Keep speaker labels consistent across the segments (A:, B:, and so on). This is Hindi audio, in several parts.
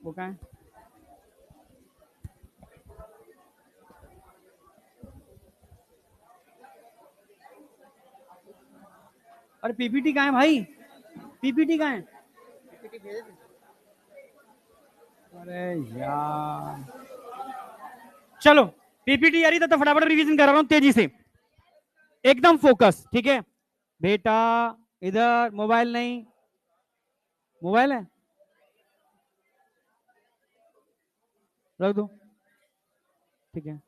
A: वो कहाँ है? अरे पीपीटी कहाँ है भाई? पीपीटी कहाँ है? अरे यार, चलो पीपीटी यारी तो फटाफट रिवीजन कर रहा हूँ तेजी से, एकदम फोकस, ठीक है बेटा? इधर मोबाइल नहीं, मोबाइल है रख दो, ठीक है।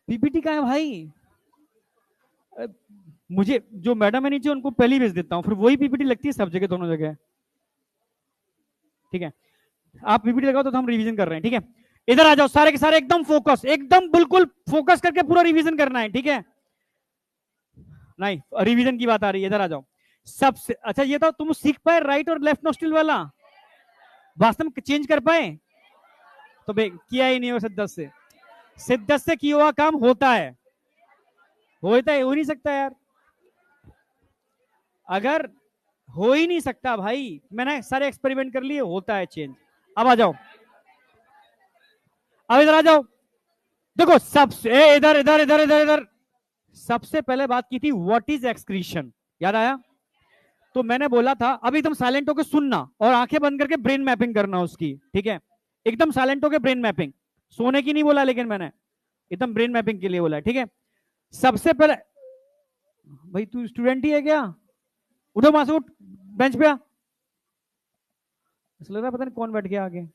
A: पीपीटी कहाँ है भाई? अ, मुझे जो मैडम है नीचे उनको पहले ही भेज देता हूँ, फिर वही पीपीटी लगती है सब जगह, दोनों जगह, ठीक है। आप पीपीटी लगाओ तो हम रिवीजन कर रहे हैं, ठीक है। इधर आ जाओ सारे के सारे, एकदम फोकस, एकदम बिल्कुल फोकस करके पूरा रिवीजन करना है, ठीक है। नहीं, रिवीजन की बात आ रही है, इधर आ जाओ। सबसे अच्छा ये तो तुम सीख पाए राइट और लेफ्ट नोस्ट्रिल वाला, वास्तव में चेंज कर पाए? तो किया ही नहीं हो सिद्धार्थ से, सिद्धार्थ से किया हुआ काम होता है, होता है, हो नहीं सकता यार, अगर हो ही नहीं सकता भाई, मैंने सारे एक्सपेरिमेंट कर लिए, होता है चेंज। अब आ जाओ, अब इधर आ जाओ, देखो सबसे इधर इधर इधर इधर इधर, सबसे पहले बात की थी व्हाट इज एक्सक्रीशन, याद आया? तो मैंने बोला था अभी एकदम साइलेंट होकर सुनना और आंखें बंद करके ब्रेन मैपिंग करना उसकी, ठीक है। एकदम साइलेंट होकर ब्रेन मैपिंग, सोने की नहीं बोला, लेकिन मैंने एकदम ब्रेन मैपिंग के लिए बोला, ठीक है। सबसे पहले, भाई तू स्टूडेंट ही है क्या? उठो वहां से, उठ बेंच पे आ, लग रहा है पता नहीं कौन बैठ गया आगे,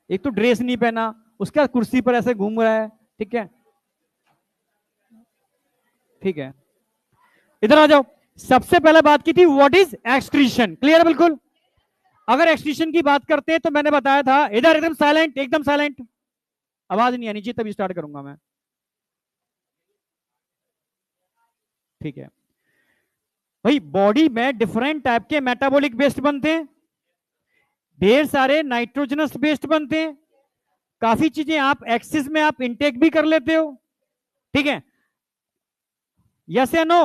A: एक तो ड्रेस नहीं पहना, उसका कुर्सी पर ऐसे घूम रहा है, ठीक है, ठीक है। इधर आ जाओ, सबसे पहले बात की थी व्हाट इज एक्सक्रीशन, क्लियर है बिल्कुल? अगर एक्सक्रीशन की बात करते हैं तो मैंने बताया था, इधर एकदम साइलेंट, एकदम साइलेंट, आवाज नहीं आनी चाहिए तभी स्टार्ट करूंगा मैं, ठीक है। भाई बॉडी में डिफरेंट टाइप के मेटाबॉलिक वेस्ट बनते हैं, ढेर सारे नाइट्रोजनस वेस्ट बनते हैं, काफी चीजें आप एक्सिस में आप इनटेक भी कर लेते हो, ठीक है। यस या नो?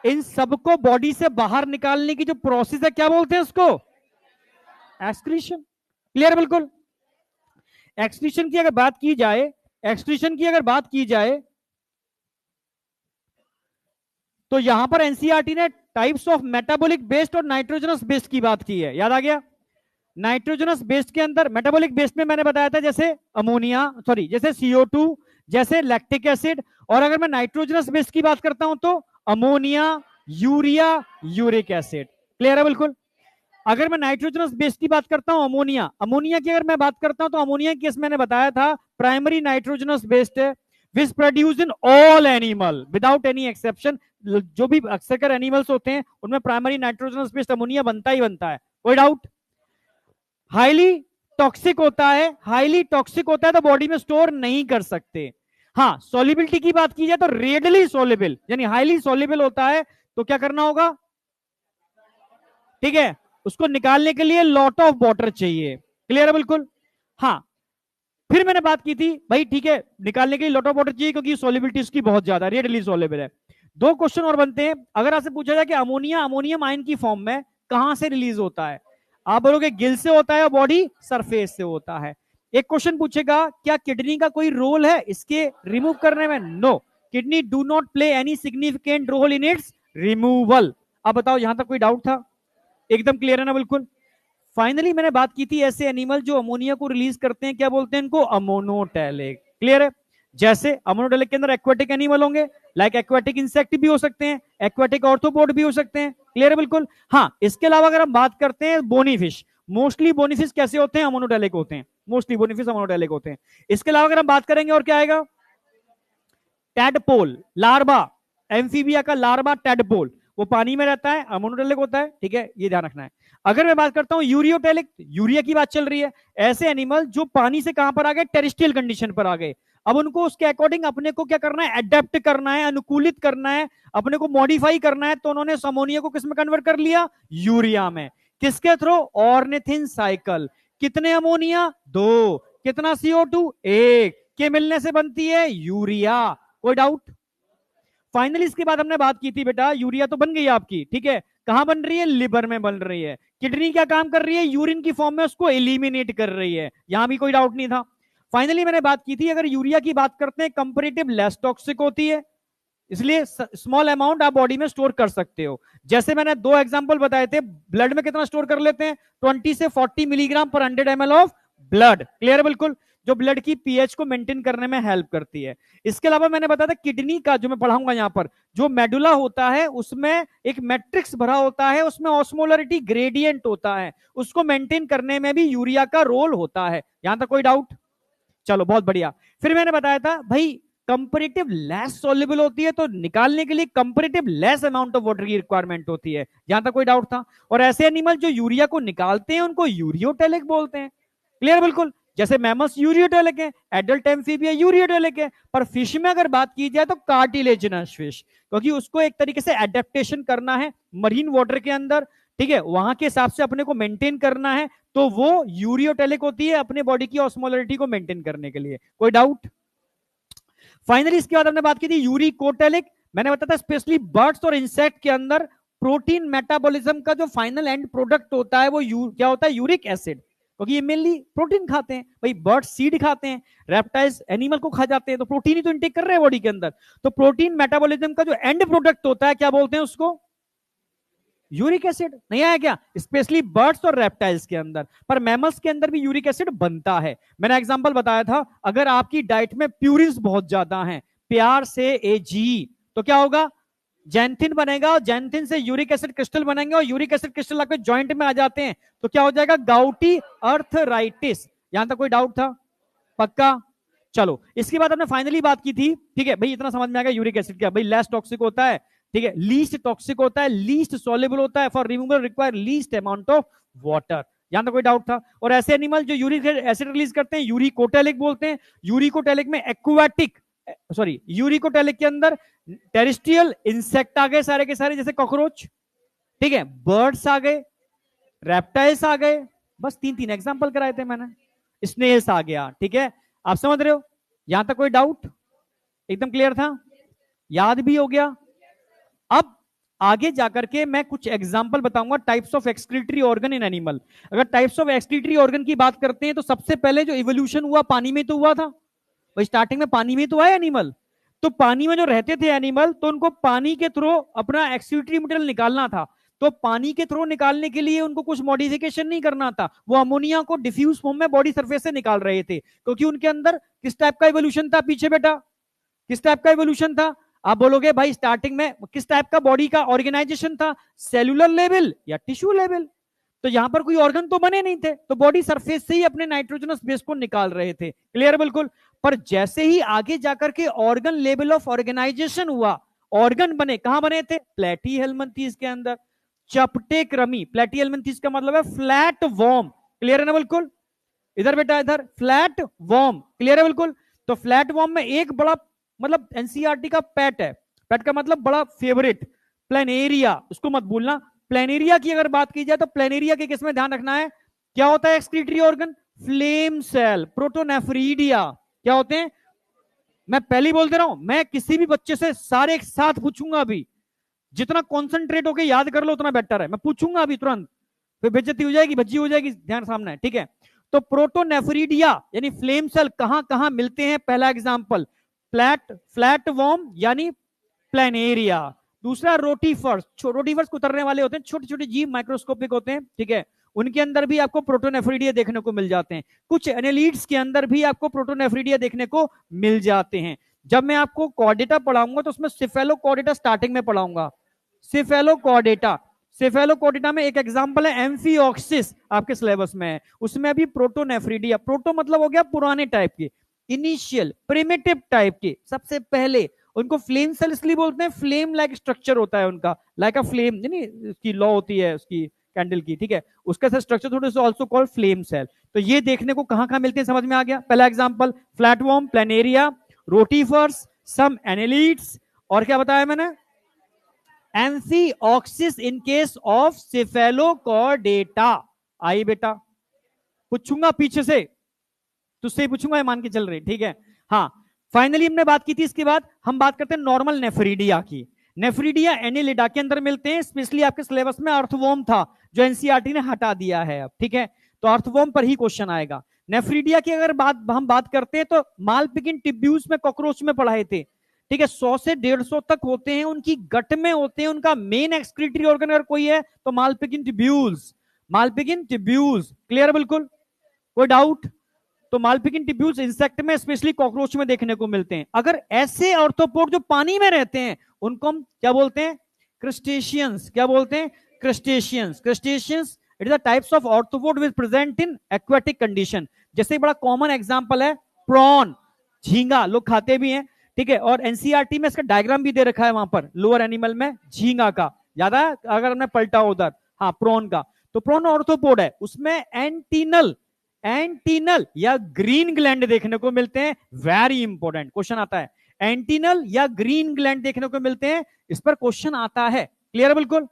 A: इन सबको बॉडी से बाहर निकालने की जो प्रोसेस है, क्या बोलते हैं उसको? एक्सक्रीशन, क्लियर बिल्कुल? एक्सक्रीशन की अगर बात की जाए, एक्सक्रीशन की अगर बात की जाए तो यहां पर एनसीईआरटी ने टाइप्स ऑफ मेटाबॉलिक बेस्ड और नाइट्रोजनस बेस्ड की बात की है, याद आ गया? नाइट्रोजनस बेस्ड के अंदर, मेटाबॉलिक बेस्ड में मैंने बताया था जैसे अमोनिया, सॉरी जैसे CO2, जैसे लैक्टिक एसिड, और अगर मैं नाइट्रोजनस बेस्ड की बात करता हूं तो ammonia, urea, uric acid, clear है बिल्कुल? अगर मैं नाइट्रोजनस बेस की बात करता हूं, अमोनिया, अमोनिया की अगर मैं बात करता हूं तो अमोनिया केस मैंने बताया था प्राइमरी नाइट्रोजनस बेस्ड है, which produce in all animal without any exception, जो भी अक्सर एनिमल्स होते हैं उनमें प्राइमरी नाइट्रोजनस बेस्ड अमोनिया बनता ही बनता है, कोई डाउट? हाईली टॉक्सिक होता है, हाईली टॉक्सिक होता है तो बॉडी में स्टोर नहीं कर सकते। हाँ, सॉल्युबिलिटी की बात की जाए तो रेडली सॉल्युबल, यानी हाईली सॉल्युबल होता है, तो क्या करना होगा? ठीक है, उसको निकालने के लिए लॉट ऑफ वाटर चाहिए, क्लियर है बिल्कुल? हाँ, फिर मैंने बात की थी भाई, ठीक है, निकालने के लिए लॉट ऑफ वाटर चाहिए क्योंकि सॉल्युबिलिटी उसकी बहुत ज्यादा रेडली सॉल्युबल है। दो क्वेश्चन और बनते हैं, अगर आपसे पूछा जाए कि अमोनिया अमोनियम आयन की फॉर्म में कहां से रिलीज होता है, आप बोलोगे गिल से होता है, बॉडी सरफेस से होता है। एक क्वेश्चन पूछेगा क्या किडनी का कोई रोल है इसके रिमूव करने में? No, kidney do not play any significant role in its removal. अब बताओ, यहां तक कोई डाउट था? एकदम क्लियर है ना बिल्कुल? फाइनली मैंने बात की थी ऐसे एनिमल जो अमोनिया को रिलीज करते हैं, क्या बोलते हैं इनको? अमोनोटेलिक, क्लियर है? जैसे अमोनोटेलिक के अंदर एक्वेटिक एनिमल होंगे, लाइक एक्वेटिक इंसेक्ट भी हो सकते हैं, एक्वेटिक ऑर्थोपोड भी हो सकते हैं, क्लियर है बिल्कुल? हाँ, इसके अलावा अगर हम बात करते हैं bony fish, mostly bony fish कैसे होते हैं? अमोनोटेलिक होते हैं, मोस्टली बोनी फिश अमोनोटेलिक होते हैं। इसके अलावा अगर हम बात करेंगे और क्या आएगा? टैडपोल, लार्वा, एम्फीबिया का लार्वा टैडपोल, वो पानी में रहता है, अमोनोटेलिक होता है, ठीक है, ये ध्यान रखना है। अगर मैं बात करता हूं यूरियोटेलिक, यूरिया की बात चल रही है, ऐसे एनिमल जो पानी से कहां पर आ गए? टेरेस्ट्रियल कंडीशन पर आ गए, अब उनको उसके अकॉर्डिंग अपने को क्या करना है? एडेप्ट करना है, अनुकूलित करना है, अपने को मॉडिफाई करना है, तो उन्होंने अमोनिया को किस में कन्वर्ट कर लिया? यूरिया में। किसके थ्रू? Ornithine cycle. कितने अमोनिया? दो। कितना CO2? एक। के मिलने से बनती है यूरिया, कोई डाउट? फाइनली इसके बाद हमने बात की थी बेटा, यूरिया तो बन गई आपकी, ठीक है, कहां बन रही है, लिवर में बन रही है। किडनी क्या काम कर रही है, यूरिन की फॉर्म में उसको एलिमिनेट कर रही है, यहां भी कोई डाउट नहीं था। फाइनली मैंने बात की थी, अगर यूरिया की बात करते हैं कंपेरेटिव लेस टॉक्सिक होती है, इसलिए स्मॉल अमाउंट आप बॉडी में स्टोर कर सकते हो। जैसे मैंने दो एग्जांपल बताए थे, ब्लड में कितना स्टोर कर लेते हैं, 20 से 40 मिलीग्राम पर 100 ml ऑफ ब्लड, क्लियर बिल्कुल, जो ब्लड की पीएच को मेंटेन करने में हेल्प करती है। इसके अलावा मैंने बताया था किडनी का, जो मैं पढ़ाऊंगा यहां पर, जो मेडुला होता है उसमें एक मैट्रिक्स भरा होता है, उसमें ऑस्मोलरिटी ग्रेडियंट होता है, उसको मेंटेन करने में भी यूरिया का रोल होता है। यहां तक कोई डाउट? चलो बहुत बढ़िया। फिर मैंने बताया था भाई कंपेरेटिव लेस सॉल्युबल होती है, तो निकालने के लिए comparative less amount of water की रिक्वायरमेंट होती है, यहां तक कोई डाउट था? और ऐसे एनिमल जो यूरिया को निकालते हैं उनको यूरियोटेलिक बोलते हैं, क्लियर बिल्कुल, जैसे मैमल्स यूरियोटेलिक है, एडल्ट एम्फीबिया यूरियोटेलिक है, पर फिश में अगर बात की जाए तो कार्टिलेजिनस फिश, क्योंकि उसको एक तरीके से एडेप्टेशन करना है मरीन वाटर के अंदर, ठीक है, वहां के हिसाब से अपने को मेंटेन करना है, तो वो यूरियोटेलिक होती है अपने बॉडी की ऑस्मोलरिटी को मेंटेन करने के लिए। कोई डाउट? फाइनली इसके बाद हमने बात की थी यूरिकोटेलिक। मैंने बताया था स्पेशली बर्ड्स और इंसेक्ट के अंदर प्रोटीन मेटाबॉलिज्म का जो फाइनल एंड प्रोडक्ट होता है वो क्या होता है, यूरिक एसिड, क्योंकि ये मेनली प्रोटीन खाते हैं भाई, बर्ड सीड खाते हैं, रेप्टाइल्स एनिमल को खा जाते हैं, तो प्रोटीन ही तो इंटेक कर रहे हैं बॉडी के अंदर। तो प्रोटीन मेटाबॉलिज्म का जो एंड प्रोडक्ट होता है क्या बोलते हैं उसको, यूरिक एसिड। नहीं आया क्या? स्पेशली बर्ड्स और रेप्टाइल्स के अंदर, पर मैमल्स के अंदर भी यूरिक एसिड बनता है। मैंने एग्जांपल बताया था, अगर आपकी डाइट में प्यूरिन्स बहुत ज्यादा हैं, प्यार से एजी, तो क्या होगा, जैंथिन बनेगा, और जैंथिन से यूरिक एसिड क्रिस्टल बनेंगे, और यूरिक एसिड क्रिस्टल आपके जॉइंट में आ जाते हैं, तो क्या हो जाएगा, गाउटी अर्थराइटिस। यहां तक कोई डाउट था? पक्का? चलो इसके बाद हमने फाइनली बात की थी, ठीक है भाई, इतना समझ में आ गया यूरिक एसिड क्या भाई, लेस टॉक्सिक होता है, ठीक है, लीस्ट टॉक्सिक होता है, लीस्ट सॉल्युबल होता है, for removal require least amount of water. यहां तक कोई डाउट था? और ऐसे एनिमल जो यूरिक एसिड रिलीज करते हैं यूरिकोटेलिक बोलते हैं। यूरिकोटेलिक में एक्वाटिक, सॉरी, यूरिकोटेलिक के अंदर टेरिस्ट्रियल इंसेक्ट आ गए सारे के सारे, जैसे कॉकरोच, ठीक है, बर्ड्स आ गए, रेप्टाइल्स आ गए, बस तीन तीन एग्जांपल कराए थे मैंने, स्नेल्स आ गया, ठीक है, आप समझ रहे हो? यहां तक कोई डाउट? एकदम क्लियर था, याद भी हो गया? अब आगे जाकर के मैं कुछ एग्जांपल बताऊंगा types of excretory organ in animal. अगर टाइप्स ऑफ एक्सक्रीटरी ऑर्गन की बात करते हैं तो सबसे पहले जो इवोल्यूशन हुआ पानी में तो हुआ था भाई, स्टार्टिंग में पानी में तो आए एनिमल, तो पानी में जो रहते थे एनिमल, तो उनको पानी के थ्रू अपना एक्सक्रीटरी मटेरियल निकालना था, तो पानी के थ्रू निकालने के लिए उनको कुछ मॉडिफिकेशन नहीं करना था, वो अमोनिया को डिफ्यूज फॉर्म में बॉडी सरफेस से निकाल रहे थे, क्योंकि उनके अंदर किस टाइप का इवोल्यूशन था पीछे बेटा, किस टाइप का इवोल्यूशन था? आप बोलोगे भाई स्टार्टिंग में किस टाइप का बॉडी का ऑर्गेनाइजेशन था, सेलुलर लेवल या टिश्यू लेवल? तो यहां पर कोई ऑर्गन तो बने नहीं थे, तो बॉडी सरफेस से ही अपने नाइट्रोजनस बेस को निकाल रहे थे, क्लियर बिल्कुल। पर जैसे ही आगे जाकर के ऑर्गन लेवल ऑफ ऑर्गेनाइजेशन हुआ, ऑर्गन बने, कहां बने थे, प्लेटी हेलमिंथीज के अंदर, चपटे क्रमी, प्लेटी हेलमिंथीज का मतलब है फ्लैट वॉर्म, क्लियर है ना बिल्कुल? इधर बेटा इधर, फ्लैट वॉर्म, क्लियर है बिल्कुल। तो फ्लैट वॉर्म में एक बड़ा, मतलब एनसीईआरटी का पेट है, पेट का मतलब बड़ा फेवरेट, प्लेनेरिया, उसको मत भूलना। प्लेनेरिया की अगर बात की जाए तो प्लेनेरिया के किस में ध्यान रखना है, क्या होता है excretory organ, flame cell, protonephridia, क्या होते हैं? मैं पहले ही बोल दे रहा हूं, मैं किसी भी बच्चे से सारे एक साथ पूछूंगा अभी, जितना कॉन्सेंट्रेट होकर याद कर लो उतना बेटर है, मैं पूछूंगा अभी तुरंत, फिर बेइज्जती हो जाएगी, भज्जी हो जाएगी, ध्यान सामने है, ठीक है। तो प्रोटोनेफ्रीडिया यानी फ्लेम सेल कहां कहां मिलते हैं, पहला एग्जांपल फ्लैट वॉर्म यानी प्लेनेरिया, दूसरा रोटीफर्स, रोटीफर्स उतरने वाले होते हैं, छोटे छोटे जीव माइक्रोस्कोपिक होते हैं, ठीक है, उनके अंदर भी आपको प्रोटोनेफ्रीडिया देखने को मिल जाते हैं, कुछ एनेलिड्स के अंदर भी आपको प्रोटोनेफ्रीडिया देखने को मिल जाते हैं। जब मैं आपको कॉर्डेटा पढ़ाऊंगा तो उसमें सिफेलोकॉर्डेटा स्टार्टिंग में पढ़ाऊंगा, सिफेलोकॉर्डेटा, सिफेलोकॉर्डेटा में एक एग्जांपल है एम्फिऑक्सिस, आपके सिलेबस में है, उसमें भी प्रोटोनेफ्रीडिया, प्रोटो मतलब हो गया पुराने टाइप के, इनिशियल प्रिमिटिव टाइप के, सबसे पहले, उनको फ्लेम सेल इसलिए बोलते हैं, फ्लेम लाइक स्ट्रक्चर होता है उनका, लाइक अ फ्लेम, यानी उसकी लॉ होती है उसकी कैंडल की, ठीक है, उसका स्ट्रक्चर थोड़ा सा आल्सो कॉल्ड फ्लेम सेल। तो ये देखने को कहां कहां मिलते हैं समझ में आ गया, पहला example flatworm, planaria, rotifers, some annelids, और क्या बताया मैंने, amphioxus in case of cephalochordata. आई बेटा, पूछूंगा पीछे से, तुझसे पूछूंगा, मान के चल रही, ठीक है, हाँ। फाइनली हमने बात की थी, इसके बाद हम बात करते हैं नॉर्मल नेफ्रीडिया की। नेफ्रीडिया एनिलिडा के अंदर मिलते हैं, स्पेशली आपके सिलेबस में अर्थवॉर्म था जो एनसीईआरटी ने हटा दिया है अब, ठीक है, तो अर्थवॉर्म पर ही क्वेश्चन आएगा। नेफ्रीडिया की अगर हम बात करते हैं तो मालपिगिन टिब्यूल्स में कॉकरोच में पढ़ाए थे, ठीक है, 100 से 150 तक होते हैं, उनकी गट में होते हैं, उनका मेन एक्सक्रीटरी ऑर्गन अगर कोई है तो मालपिगिन टिब्यूल्स, मालपिगिन टिब्यूल्स, क्लियर बिल्कुल, कोई डाउट? तो मालपिगिन टिब्यूल्स इंसेक्ट में स्पेशली कॉकरोच में देखने को मिलते हैं। अगर ऐसे ऑर्थोपोड जो पानी में रहते हैं उनको हम क्या बोलते हैं? क्रस्टेशियंस। क्या बोलते हैं? Crustaceans. Crustaceans it is the types of arthropod which present in aquatic condition. जैसे बड़ा कॉमन एग्जांपल है प्रॉन, झींगा, लोग खाते भी हैं, ठीक है, और एनसीईआरटी में इसका डायग्राम भी दे रखा है वहां पर लोअर एनिमल में, झींगा का, याद है अगर हमने पलटा उधर, हाँ प्रॉन का, तो प्रॉन ऑर्थोपोड है, उसमें एंटीनल या ग्रीन ग्लैंड देखने को मिलते हैं। वेरी इंपॉर्टेंट क्वेश्चन आता है, एंटीनल या ग्रीन ग्लैंड देखने को मिलते हैं, इस पर क्वेश्चन आता है, क्लियर बिल्कुल,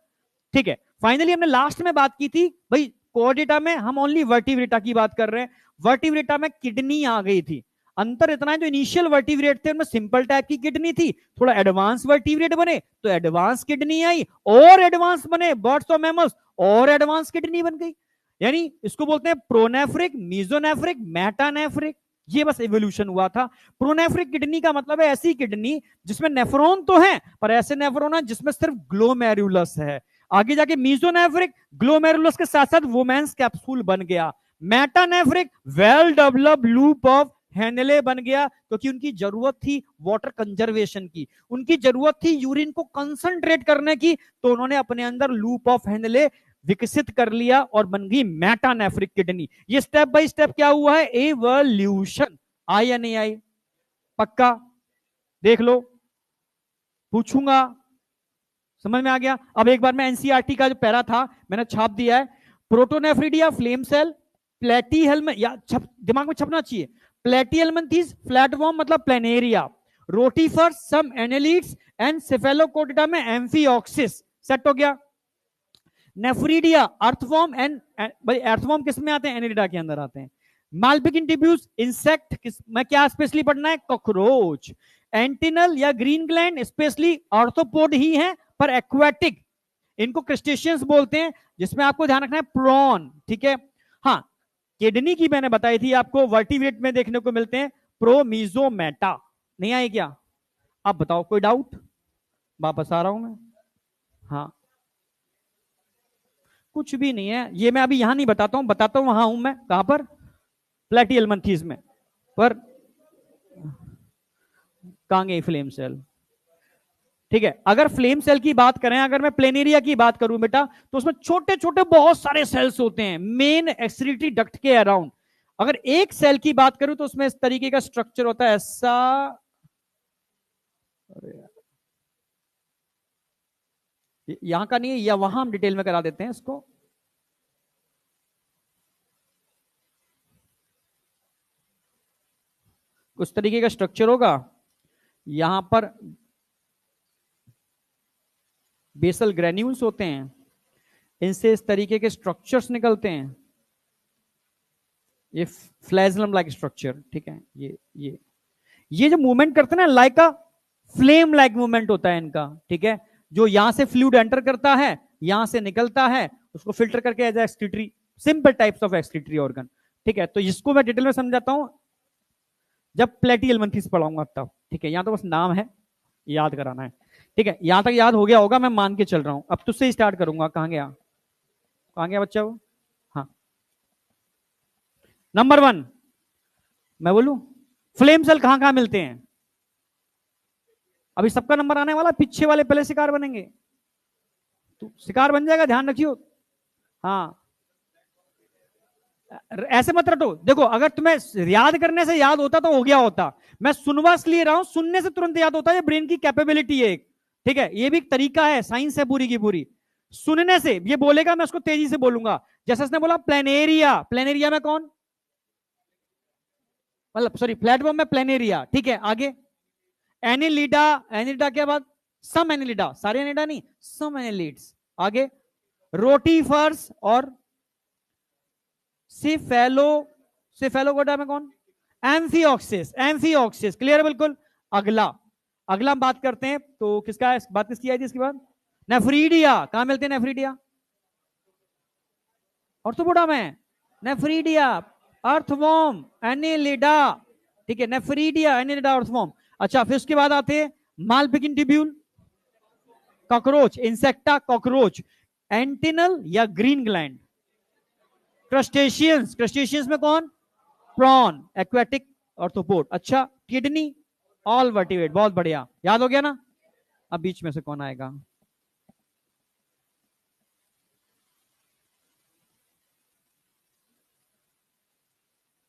A: ठीक है। फाइनली हमने लास्ट में बात की थी भाई, कोर्डेटा में हम ओनली वर्टिब्रेटा की बात कर रहे हैं, वर्टिब्रेटा में किडनी आ गई थी। अंतर इतना है, जो इनिशियल वर्टिब्रेट थे उनमें सिंपल टाइप की किडनी थी, थोड़ा एडवांस वर्टिब्रेट बने तो एडवांस किडनी आई, और एडवांस बने बर्ड्स और मैमल्स और एडवांस किडनी बन गई। यानी इसको बोलते हैं प्रोनेफ्रिक, मीजोनेफ्रिक, मेटानेफ्रिक, ये बस इवोल्यूशन हुआ था। प्रोनेफ्रिक किडनी का मतलब है ऐसी किडनी जिसमें नेफ्रॉन तो है पर ऐसे नेफ्रॉन है जिसमें सिर्फ ग्लोमेरुलस है। आगे जाके मीजोनेफ्रिक, ग्लोमेरुलस के साथ साथ वुमेन्स कैप्सूल बन गया। Metanephric, well developed loop of Henle बन गया, क्योंकि उनकी जरूरत थी वाटर कंजर्वेशन की, उनकी जरूरत थी यूरिन को कंसंट्रेट करने की, तो उन्होंने अपने अंदर लूप ऑफ हेनले विकसित कर लिया और बन गई मेटानेफ्रिक किडनी। ये स्टेप बाय स्टेप क्या हुआ है? एवोल्यूशन। आई या नहीं आई? पक्का देख लो, पूछूंगा, समझ में आ गया? अब एक बार मैं एनसीईआरटी का जो पैरा था मैंने छाप दिया है, प्रोटोनेफ्रिडिया, फ्लेम सेल, प्लेटीहेल्म, या दिमाग में छपना चाहिए, प्लेटीहेल्मिन्थीज, फ्लैटवर्म मतलब planaria, rotifers, some annelids and cephalochordata में एम्फिऑक्सिस। सेट हो गया। नेफ्रीडिया, अर्थवर्म एंड भाई अर्थवर्म किस में आते हैं? एनिलिडा के अंदर आते हैं। मालपिगिन टिब्यूल्स इंसेक्ट किस में क्या स्पेशली पढ़ना है? कॉकरोच। एंटिनल या ग्रीन ग्लैंड स्पेशली आर्थ्रोपोड ही है पर एक्वेटिक, इनको क्रस्टेशियंस बोलते हैं, जिसमें आपको ध्यान रखना है प्रॉन, ठीक है। हाँ, किडनी की मैंने बताई थी आपको, वर्टिब्रेट में देखने को मिलते हैं, प्रोमीजोमेटा। नहीं आई क्या? अब बताओ कोई डाउट? वापस आ रहा हूं मैं, हाँ कुछ भी नहीं है, ये मैं अभी यहां नहीं बताता हूं, बताता हूं वहां हूं मैं, कहां पर? प्लेटीहेल्मिन्थीज में, पर कहां गई फ्लेम सेल, ठीक है। अगर फ्लेम सेल की बात करें, अगर मैं प्लेनेरिया की बात करूं बेटा, तो उसमें छोटे छोटे बहुत सारे सेल्स होते हैं मेन एक्सक्रीटरी डक्ट के अराउंड। अगर एक सेल की बात करूं तो उसमें इस तरीके का स्ट्रक्चर होता है, ऐसा, यहां का नहीं है, या वहां हम डिटेल में करा देते हैं इसको। कुछ तरीके का स्ट्रक्चर होगा, यहां पर बेसल ग्रेन्यूल्स होते हैं, इनसे इस तरीके के स्ट्रक्चर्स निकलते हैं, ये फ्लैजलम लाइक स्ट्रक्चर, ठीक है। ये जो मूवमेंट करते हैं ना, लाइक अ फ्लेम लाइक मूवमेंट होता है इनका, ठीक है। जो यहां से फ्लूइड एंटर करता है, यहां से निकलता है, उसको फिल्टर करके as excretory, simple types of excretory organ, ठीक है। तो इसको मैं डिटेल में समझाता हूं जब प्लेटीहेल्मिन्थीज पढ़ाऊंगा तब, ठीक है। यहां तो बस नाम है, याद कराना है, ठीक है। यहां तक याद हो गया होगा, मैं मान के चल रहा हूं। अब तुझसे स्टार्ट करूंगा, कहां गया बच्चा वो? हाँ, नंबर 1 मैं बोलूं, फ्लेम सेल कहां कहां मिलते हैं? अभी सबका नंबर आने वाला, पीछे वाले पहले शिकार बनेंगे, तो शिकार बन जाएगा, ध्यान रखियो। हाँ, ऐसे मत रटो, देखो अगर तुम्हें याद करने से याद होता तो हो गया होता, मैं सुनवा इसलिए रहा हूं, सुनने से तुरंत याद होता है, ये ब्रेन की कैपेबिलिटी है एक, ठीक है। ये भी एक तरीका है, साइंस है पूरी की पूरी। सुनने से ये बोलेगा, मैं उसको तेजी से बोलूंगा, जैसे उसने बोला प्लेनेरिया, प्लेनेरिया में कौन, मतलब सॉरी प्लेटफॉर्म में प्लेनेरिया, ठीक है। आगे एनिलिडा, एनिलिडा के बाद सम एनिलिडा, सारे एनिलिडा नहीं, सम एनिलिड्स। आगे रोटीफर्स और सिफेलोकोडा में कौन? एम्फिऑक्सिस, एम्फिऑक्सिस, क्लियर है बिल्कुल। अगला अगला हम बात करते हैं, तो किसका है, बात किसकी आई थी इसके बाद? नेफ्रीडिया। कहां मिलते हैं नेफ्रीडिया? ऑर्थोपोडा में। नेफ्रीडिया, अर्थवॉर्म, एनिलिडा, ठीक है, नेफ्रीडिया, एनिलिडा, अर्थवॉर्म। अच्छा, फिर उसके बाद आते हैं malpighian tubule, cockroach, insecta, cockroach. Antennal या ग्रीन ग्लैंड? क्रस्टेशियंस, क्रस्टेशियंस में कौन? Prawn, aquatic, arthropod. अच्छा, किडनी, ऑल वर्टिब्रेट, बहुत बढ़िया, याद हो गया ना। अब बीच में से कौन आएगा?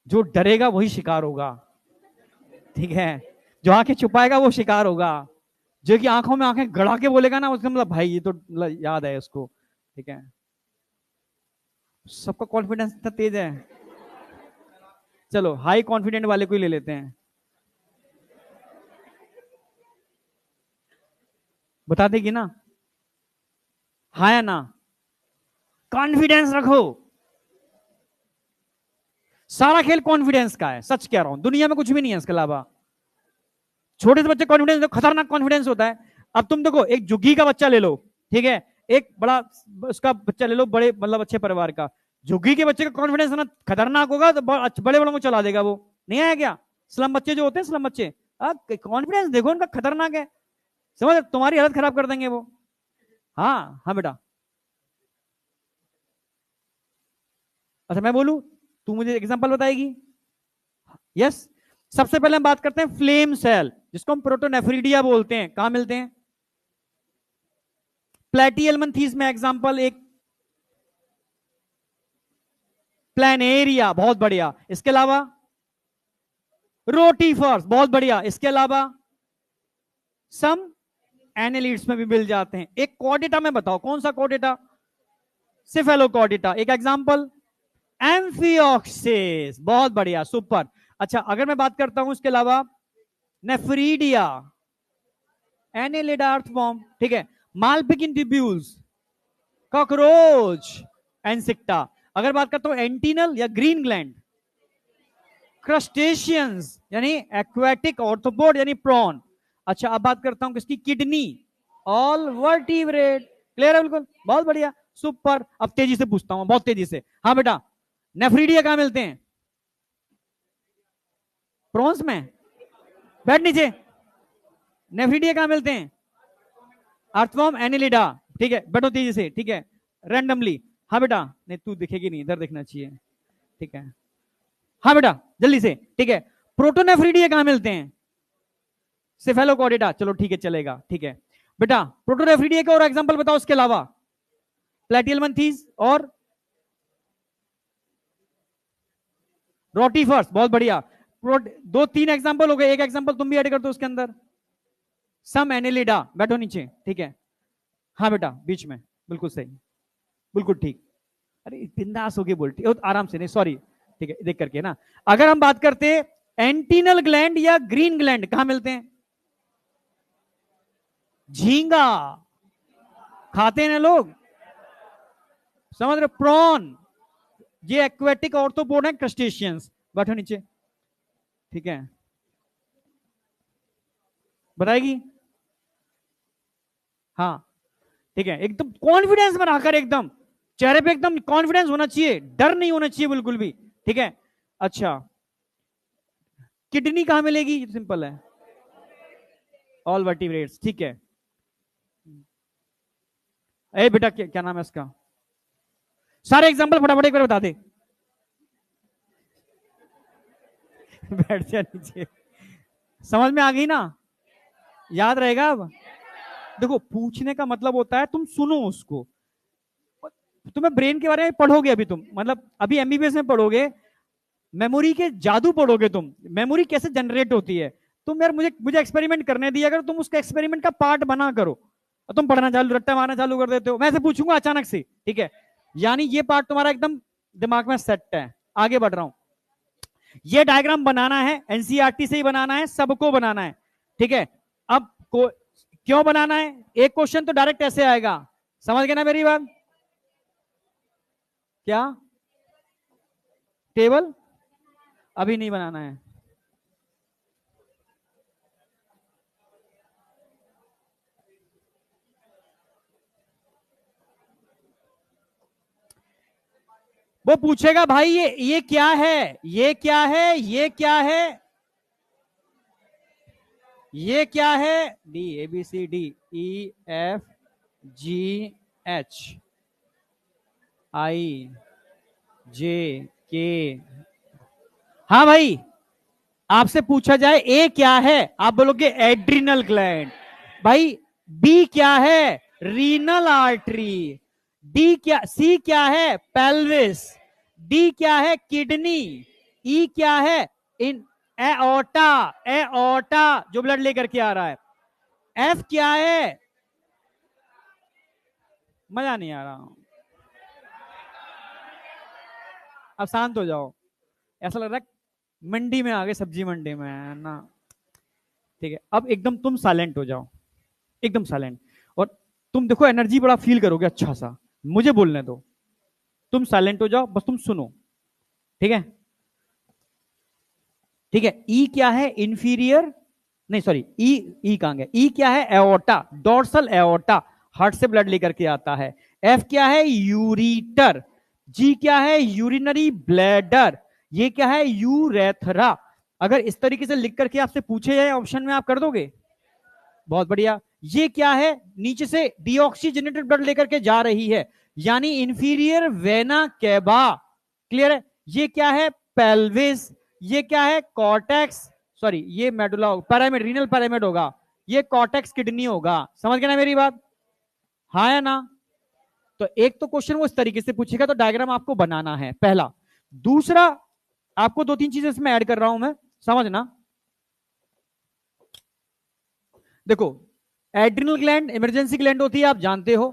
A: जो डरेगा वही शिकार होगा, ठीक है, जो आंखें छुपाएगा वो शिकार होगा, जो कि आंखों में आंखें गड़ा के बोलेगा ना, उसका मतलब भाई ये तो याद है उसको, ठीक है। सबका कॉन्फिडेंस इतना तेज है। चलो हाई कॉन्फिडेंट वाले को ही ले लेते हैं, बता देगी ना? हाँ या ना? कॉन्फिडेंस रखो, सारा खेल कॉन्फिडेंस का है, सच कह रहा हूं, दुनिया में कुछ भी नहीं है इसके अलावा। छोटे से बच्चे कॉन्फिडेंस, तो खतरनाक कॉन्फिडेंस होता है। अब तुम देखो, एक झुग्गी का बच्चा ले लो, ठीक है, एक बड़ा उसका बच्चा ले लो, बड़े मतलब अच्छे परिवार का, झुग्गी के बच्चे का कॉन्फिडेंस ना खतरनाक होगा, तो बड़े बड़ों को चला देगा वो। नहीं आया क्या? स्लम बच्चे जो होते हैं, स्लम बच्चे, कॉन्फिडेंस देखो उनका खतरनाक है, समझ, तुम्हारी हालत खराब कर देंगे वो। हाँ हाँ बेटा। अच्छा मैं बोलू, तू मुझे एग्जांपल बताएगी? यस। सबसे पहले हम बात करते हैं फ्लेम सेल, जिसको हम प्रोटोनेफ्रिडिया बोलते हैं, कहां मिलते हैं? प्लेटियलमंथीस में एग्जांपल एक, प्लेनेरिया, बहुत बढ़िया। इसके अलावा रोटीफर्स, बहुत बढ़िया। इसके अलावा सम एनेलिड्स में भी मिल जाते हैं। एक कॉर्डेटा में बताओ, कौन सा कॉर्डेटा? सिफेलोकॉर्डेटा। एक एग्जांपल एम्फिऑक्सिस, बहुत बढ़िया, सुपर। अच्छा, अगर मैं बात करता हूं इसके अलावा, नेफ्रीडिया, एनेलिडा, अर्थवॉर्म, ठीक है, मालपिकिन ट्यूब्यूल्स, कॉकरोच, एंसिक्टा। अगर बात करता हूं एंटीनल या ग्रीन ग्लैंड, क्रस्टेशियंस यानी एक्वेटिक, ऑर्थोपोड यानी प्रॉन। अच्छा, अब बात करता हूं किसकी? किडनी, ऑल वर्टिब्रेट, क्लियर है बिल्कुल, बहुत बढ़िया, सुपर। अब तेजी से पूछता हूं, बहुत तेजी से। हाँ बेटा, नेफ्रीडिया कहां मिलते हैं? प्रॉन्स में, बैठ नीचे। नेफ्रीडिया कहां मिलते हैं? अर्थवॉर्म, एनिलिडा, ठीक है, बैठो तेजी से, ठीक है, रैंडमली। हाँ बेटा, नहीं तू दिखेगी नहीं, इधर देखना चाहिए, ठीक है। हाँ बेटा जल्दी से, ठीक है। प्रोटोनेफ्रीडिया कहां मिलते हैं? सिफेलोकॉर्डेटा, चलो ठीक है, चलेगा, ठीक है बेटा। प्रोटोनेफ्रीडिया के और एग्जांपल बताओ इसके अलावा? प्लेटियलमंथीस और रोटीफर्स, बहुत बढ़िया। दो तीन एग्जांपल हो गए, एक एग्जांपल तुम भी ऐड कर दो उसके अंदर, सम एनेलिडा, बैठो नीचे, ठीक है। हाँ बेटा, बीच में, बिल्कुल सही, बिल्कुल ठीक। अरे बिंदास होके बोल, आराम से, नहीं सॉरी, ठीक है, देख करके ना। अगर हम बात करते हैं एंटीनल ग्लैंड या ग्रीन ग्लैंड, कहां मिलते हैं? झींगा, खाते हैं ना लोग, समझ रहे? प्रॉन, ये एक्वेटिक ऑर्थोपोड है, क्रस्टेशियंस। बैठो नीचे, ठीक है, बताएगी? हाँ, ठीक है, एकदम कॉन्फिडेंस में रहकर, एकदम चेहरे पे एकदम कॉन्फिडेंस होना चाहिए, डर नहीं होना चाहिए बिल्कुल भी, ठीक है। अच्छा, किडनी कहां मिलेगी? सिंपल है, ऑल वर्टिब्रेट्स, ठीक है। ए बेटा, क्या नाम है इसका? सारे एग्जांपल फटाफट एक बार बता दे। बैठ जा नीचे, समझ में आ गई ना? याद रहेगा अब? देखो, पूछने का मतलब होता है तुम सुनो उसको, तुम्हें ब्रेन के बारे में पढ़ोगे अभी तुम, मतलब अभी एमबीबीएस में पढ़ोगे, मेमोरी के जादू पढ़ोगे तुम, मेमोरी कैसे जनरेट होती है। तुम यार मुझे मुझे एक्सपेरिमेंट करने दिया, अगर तुम उसका एक्सपेरिमेंट का पार्ट बना करो, और तुम पढ़ना चालू, रट्टा मारना चालू कर देते हो, मैं ऐसे पूछूंगा अचानक से, ठीक है, यानी ये पार्ट तुम्हारा एकदम दिमाग में सेट है। आगे बढ़ रहा हूं, ये डायग्राम बनाना है, एनसीईआरटी से ही बनाना है, सबको बनाना है, ठीक है। अब क्यों बनाना है? एक क्वेश्चन तो डायरेक्ट ऐसे आएगा, समझ गए ना मेरी बात? क्या टेबल? अभी नहीं बनाना है, वो पूछेगा भाई ये क्या है, ये क्या है, ये क्या है, ये क्या है, D A B C D E F G H I J K. हाँ भाई, आपसे पूछा जाए ए क्या है, आप बोलोगे एड्रिनल ग्लैंड। भाई बी क्या है, रीनल आर्टरी। डी क्या, सी क्या है, पेल्विस। डी क्या है, किडनी। ई क्या है, इन एओर्टा, एओर्टा जो ब्लड लेकर के आ रहा है। एफ क्या है, मजा नहीं आ रहा, अब शांत हो जाओ, ऐसा लग रहा है मंडी में आ गए, सब्जी मंडी में है ना। ठीक है, अब एकदम तुम साइलेंट हो जाओ, एकदम साइलेंट, और तुम देखो एनर्जी बड़ा फील करोगे अच्छा सा, मुझे बोलने दो, तुम साइलेंट हो जाओ, बस तुम सुनो, ठीक है। ठीक है, ई क्या है, इंफीरियर, नहीं सॉरी, ई कहां गया, ई क्या है, एओर्टा, डोर्सल एओर्टा, हार्ट से ब्लड लेकर के आता है। एफ क्या है, यूरीटर। जी क्या है, यूरिनरी ब्लैडर। ये क्या है, यूरेथरा। अगर इस तरीके से लिख करके आपसे पूछे जाए ऑप्शन में, आप कर दोगे, बहुत बढ़िया। ये क्या है, नीचे से डीऑक्सीजनेटेड ब्लड लेकर के जा रही है, यानी इंफीरियर वेना कैवा, क्लियर है। ये क्या है, पेल्विस। ये क्या है, कॉर्टेक्स, सॉरी ये मेडुला, पैरामिड, रीनल पैरामिड होगा, ये कॉर्टेक्स किडनी होगा। समझ गए ना मेरी बात, हाँ या ना। तो एक तो क्वेश्चन वो इस तरीके से पूछेगा, तो डायग्राम आपको बनाना है पहला। दूसरा, आपको दो तीन चीजें इसमें ऐड कर रहा हूं मैं, समझना। देखो, एड्रिनल ग्लैंड इमरजेंसी ग्लैंड होती है, आप जानते हो।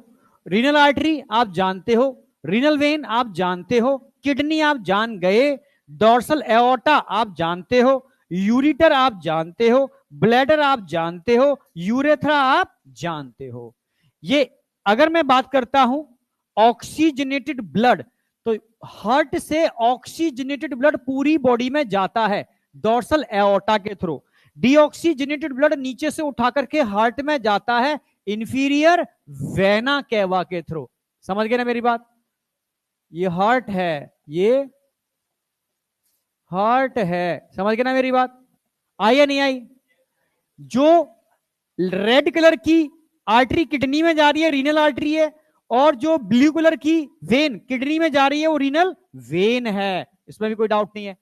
A: रीनल आर्टरी आप जानते हो, रीनल वेन आप जानते हो, किडनी आप जान गए, डोर्सल एओर्टा आप जानते हो, यूरिटर आप जानते हो, ब्लैडर आप जानते हो, यूरेथ्रा आप जानते हो। ये अगर मैं बात करता हूं ऑक्सीजनेटेड ब्लड, तो हार्ट से ऑक्सीजनेटेड ब्लड पूरी बॉडी में जाता है डोर्सल एओर्टा के थ्रू। डीऑक्सीजनेटेड ब्लड नीचे से उठा करके हार्ट में जाता है इंफीरियर वेना कैवा के थ्रू। समझ गए ना मेरी बात, ये हार्ट है, ये हार्ट है, समझ गए ना मेरी बात, आई या नहीं आई। जो रेड कलर की आर्टरी किडनी में जा रही है, रीनल आर्टरी है, और जो ब्लू कलर की वेन किडनी में जा रही है, वो रीनल वेन है, इसमें भी कोई डाउट नहीं है।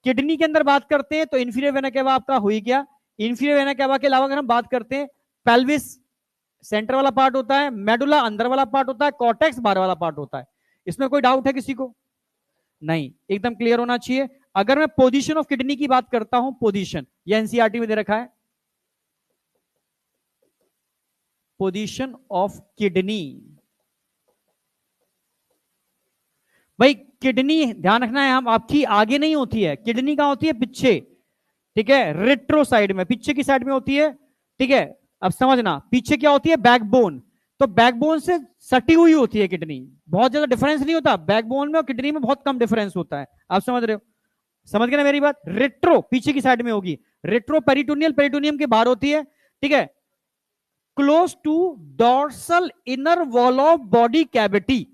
A: किडनी के अंदर बात करते हैं तो इंफीरियर वेना कैवा आपका हुई क्या। इंफीरियर वेना कैवा के अलावा अगर हम बात करते हैं, पेल्विस सेंटर वाला पार्ट होता है, मेडुला अंदर वाला पार्ट होता है, कॉर्टेक्स बाहर वाला पार्ट होता है। इसमें कोई डाउट है किसी को, नहीं, एकदम क्लियर होना चाहिए। अगर मैं पोजीशन ऑफ किडनी की बात करता हूं, पोजीशन ये एनसीईआरटी में दे रखा है, पोजीशन ऑफ किडनी। भाई किडनी ध्यान रखना है, हम आपकी आगे नहीं होती है, किडनी कहां होती है, पीछे, ठीक है, रेट्रो साइड में, पीछे की साइड में होती है, ठीक है। अब समझना, पीछे क्या होती है, बैकबोन, तो बैकबोन से सटी हुई होती है किडनी, बहुत ज्यादा डिफरेंस नहीं होता बैकबोन में और किडनी में, बहुत कम डिफरेंस होता है, आप समझ रहे हो, समझ गए ना मेरी बात। रेट्रो पीछे की साइड में होगी, रेट्रो पेरिटोनियल, पेरिटोनियम के बाहर होती है, ठीक है। Close to dorsal inner wall of body cavity,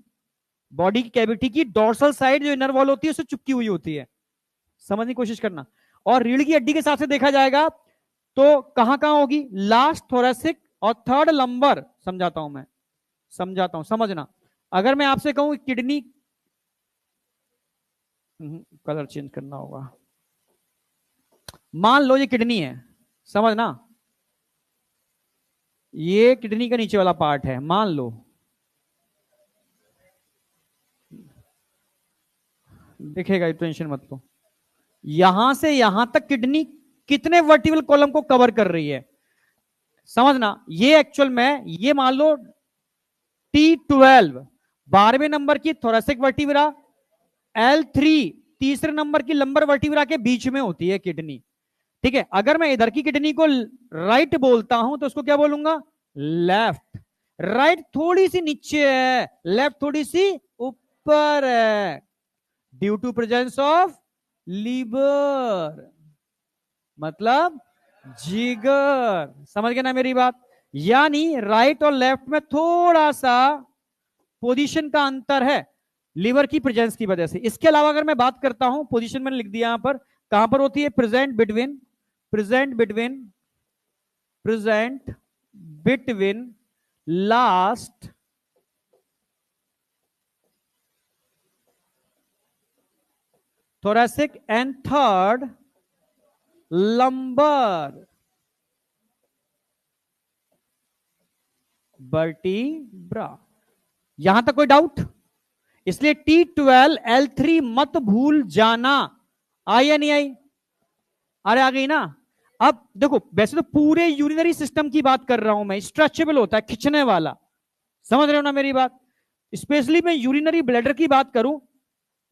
A: body की कैविटी की डोर्सल साइड जो इनर वॉल होती है उससे चिपकी हुई होती है, समझने की कोशिश करना। और रीढ़ की हड्डी के साथ से देखा जाएगा तो कहां कहां होगी, लास्ट थोरेसिक और थर्ड लंबर, समझाता हूं मैं, समझाता हूं, समझना। अगर मैं आपसे कहूं किडनी, कलर चेंज करना होगा, मान लो ये किडनी है, समझना, ये किडनी का नीचे वाला पार्ट है, मान लो, दिखेगा, टेंशन मत लो। यहां से यहां तक किडनी कितने वर्टिकल कॉलम को कवर कर रही है, समझना। ये एक्चुअल में, ये मान लो T12 12वें नंबर की थोरेसिक वर्टिब्रा, L3 तीसरे नंबर की लंबर वर्टिब्रा के बीच में होती है किडनी, ठीक है। अगर मैं इधर की किडनी को राइट बोलता हूं तो उसको क्या बोलूंगा, लेफ्ट। राइट थोड़ी सी नीचे है, लेफ्ट थोड़ी सी ऊपर है, due to presence of liver, मतलब जिगर, समझ गए ना मेरी बात। यानी राइट और लेफ्ट में थोड़ा सा पोजीशन का अंतर है, लीवर की प्रेजेंस की वजह से। इसके अलावा अगर मैं बात करता हूं, पोजीशन मैंने लिख दिया यहां पर, कहां पर होती है? Present between last thoracic and third lumbar vertebra। यहां तक कोई डाउट? इसलिए T12L3 मत भूल जाना। आई या नहीं आई? अरे आ गई ना। अब देखो, वैसे तो पूरे यूरिनरी सिस्टम की बात कर रहा हूं मैं, स्ट्रेचेबल होता है, खिंचने वाला, समझ रहे हो ना मेरी बात? स्पेशली मैं यूरिनरी ब्लैडर की बात करूं,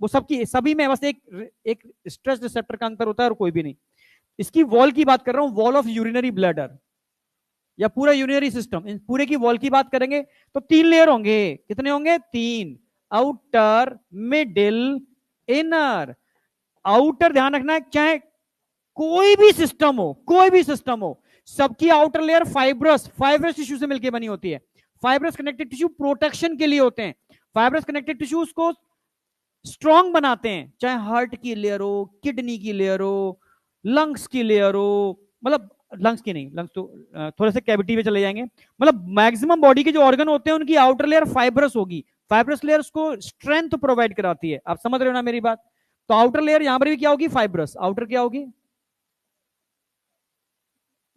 A: वो सबकी सभी में बस एक स्ट्रेस रिसेप्टर का अंतर होता है और कोई भी नहीं। इसकी वॉल की बात कर रहा हूं, वॉल ऑफ यूरिनरी ब्लैडर या पूरा यूरिनरी सिस्टम, इन पूरे की वॉल की बात करेंगे तो 3 लेयर होंगे। कितने होंगे? 3, आउटर, मिडिल, इनर। आउटर ध्यान रखना है, चाहे कोई भी सिस्टम हो, सबकी आउटर लेयर फाइब्रस टिश्यू से मिलकर बनी होती है। फाइब्रस कनेक्टिव टिश्यू प्रोटेक्शन के लिए होते हैं। फाइब्रस कनेक्टिव टिश्यू उसको स्ट्रॉन्ग बनाते हैं, चाहे हार्ट की लेयर हो, किडनी की लेयर हो, लंग्स की लेयर हो, मतलब लंग्स की नहीं, लंग्स तो थोड़े से कैविटी में चले जाएंगे, मतलब मैक्सिमम बॉडी के जो ऑर्गन होते हैं उनकी आउटर लेयर फाइब्रस होगी। फाइब्रस लेयर उसको स्ट्रेंथ प्रोवाइड कराती है। आप समझ रहे हो ना मेरी बात? तो आउटर लेयर यहां पर भी क्या होगी? फाइब्रस। आउटर क्या होगी?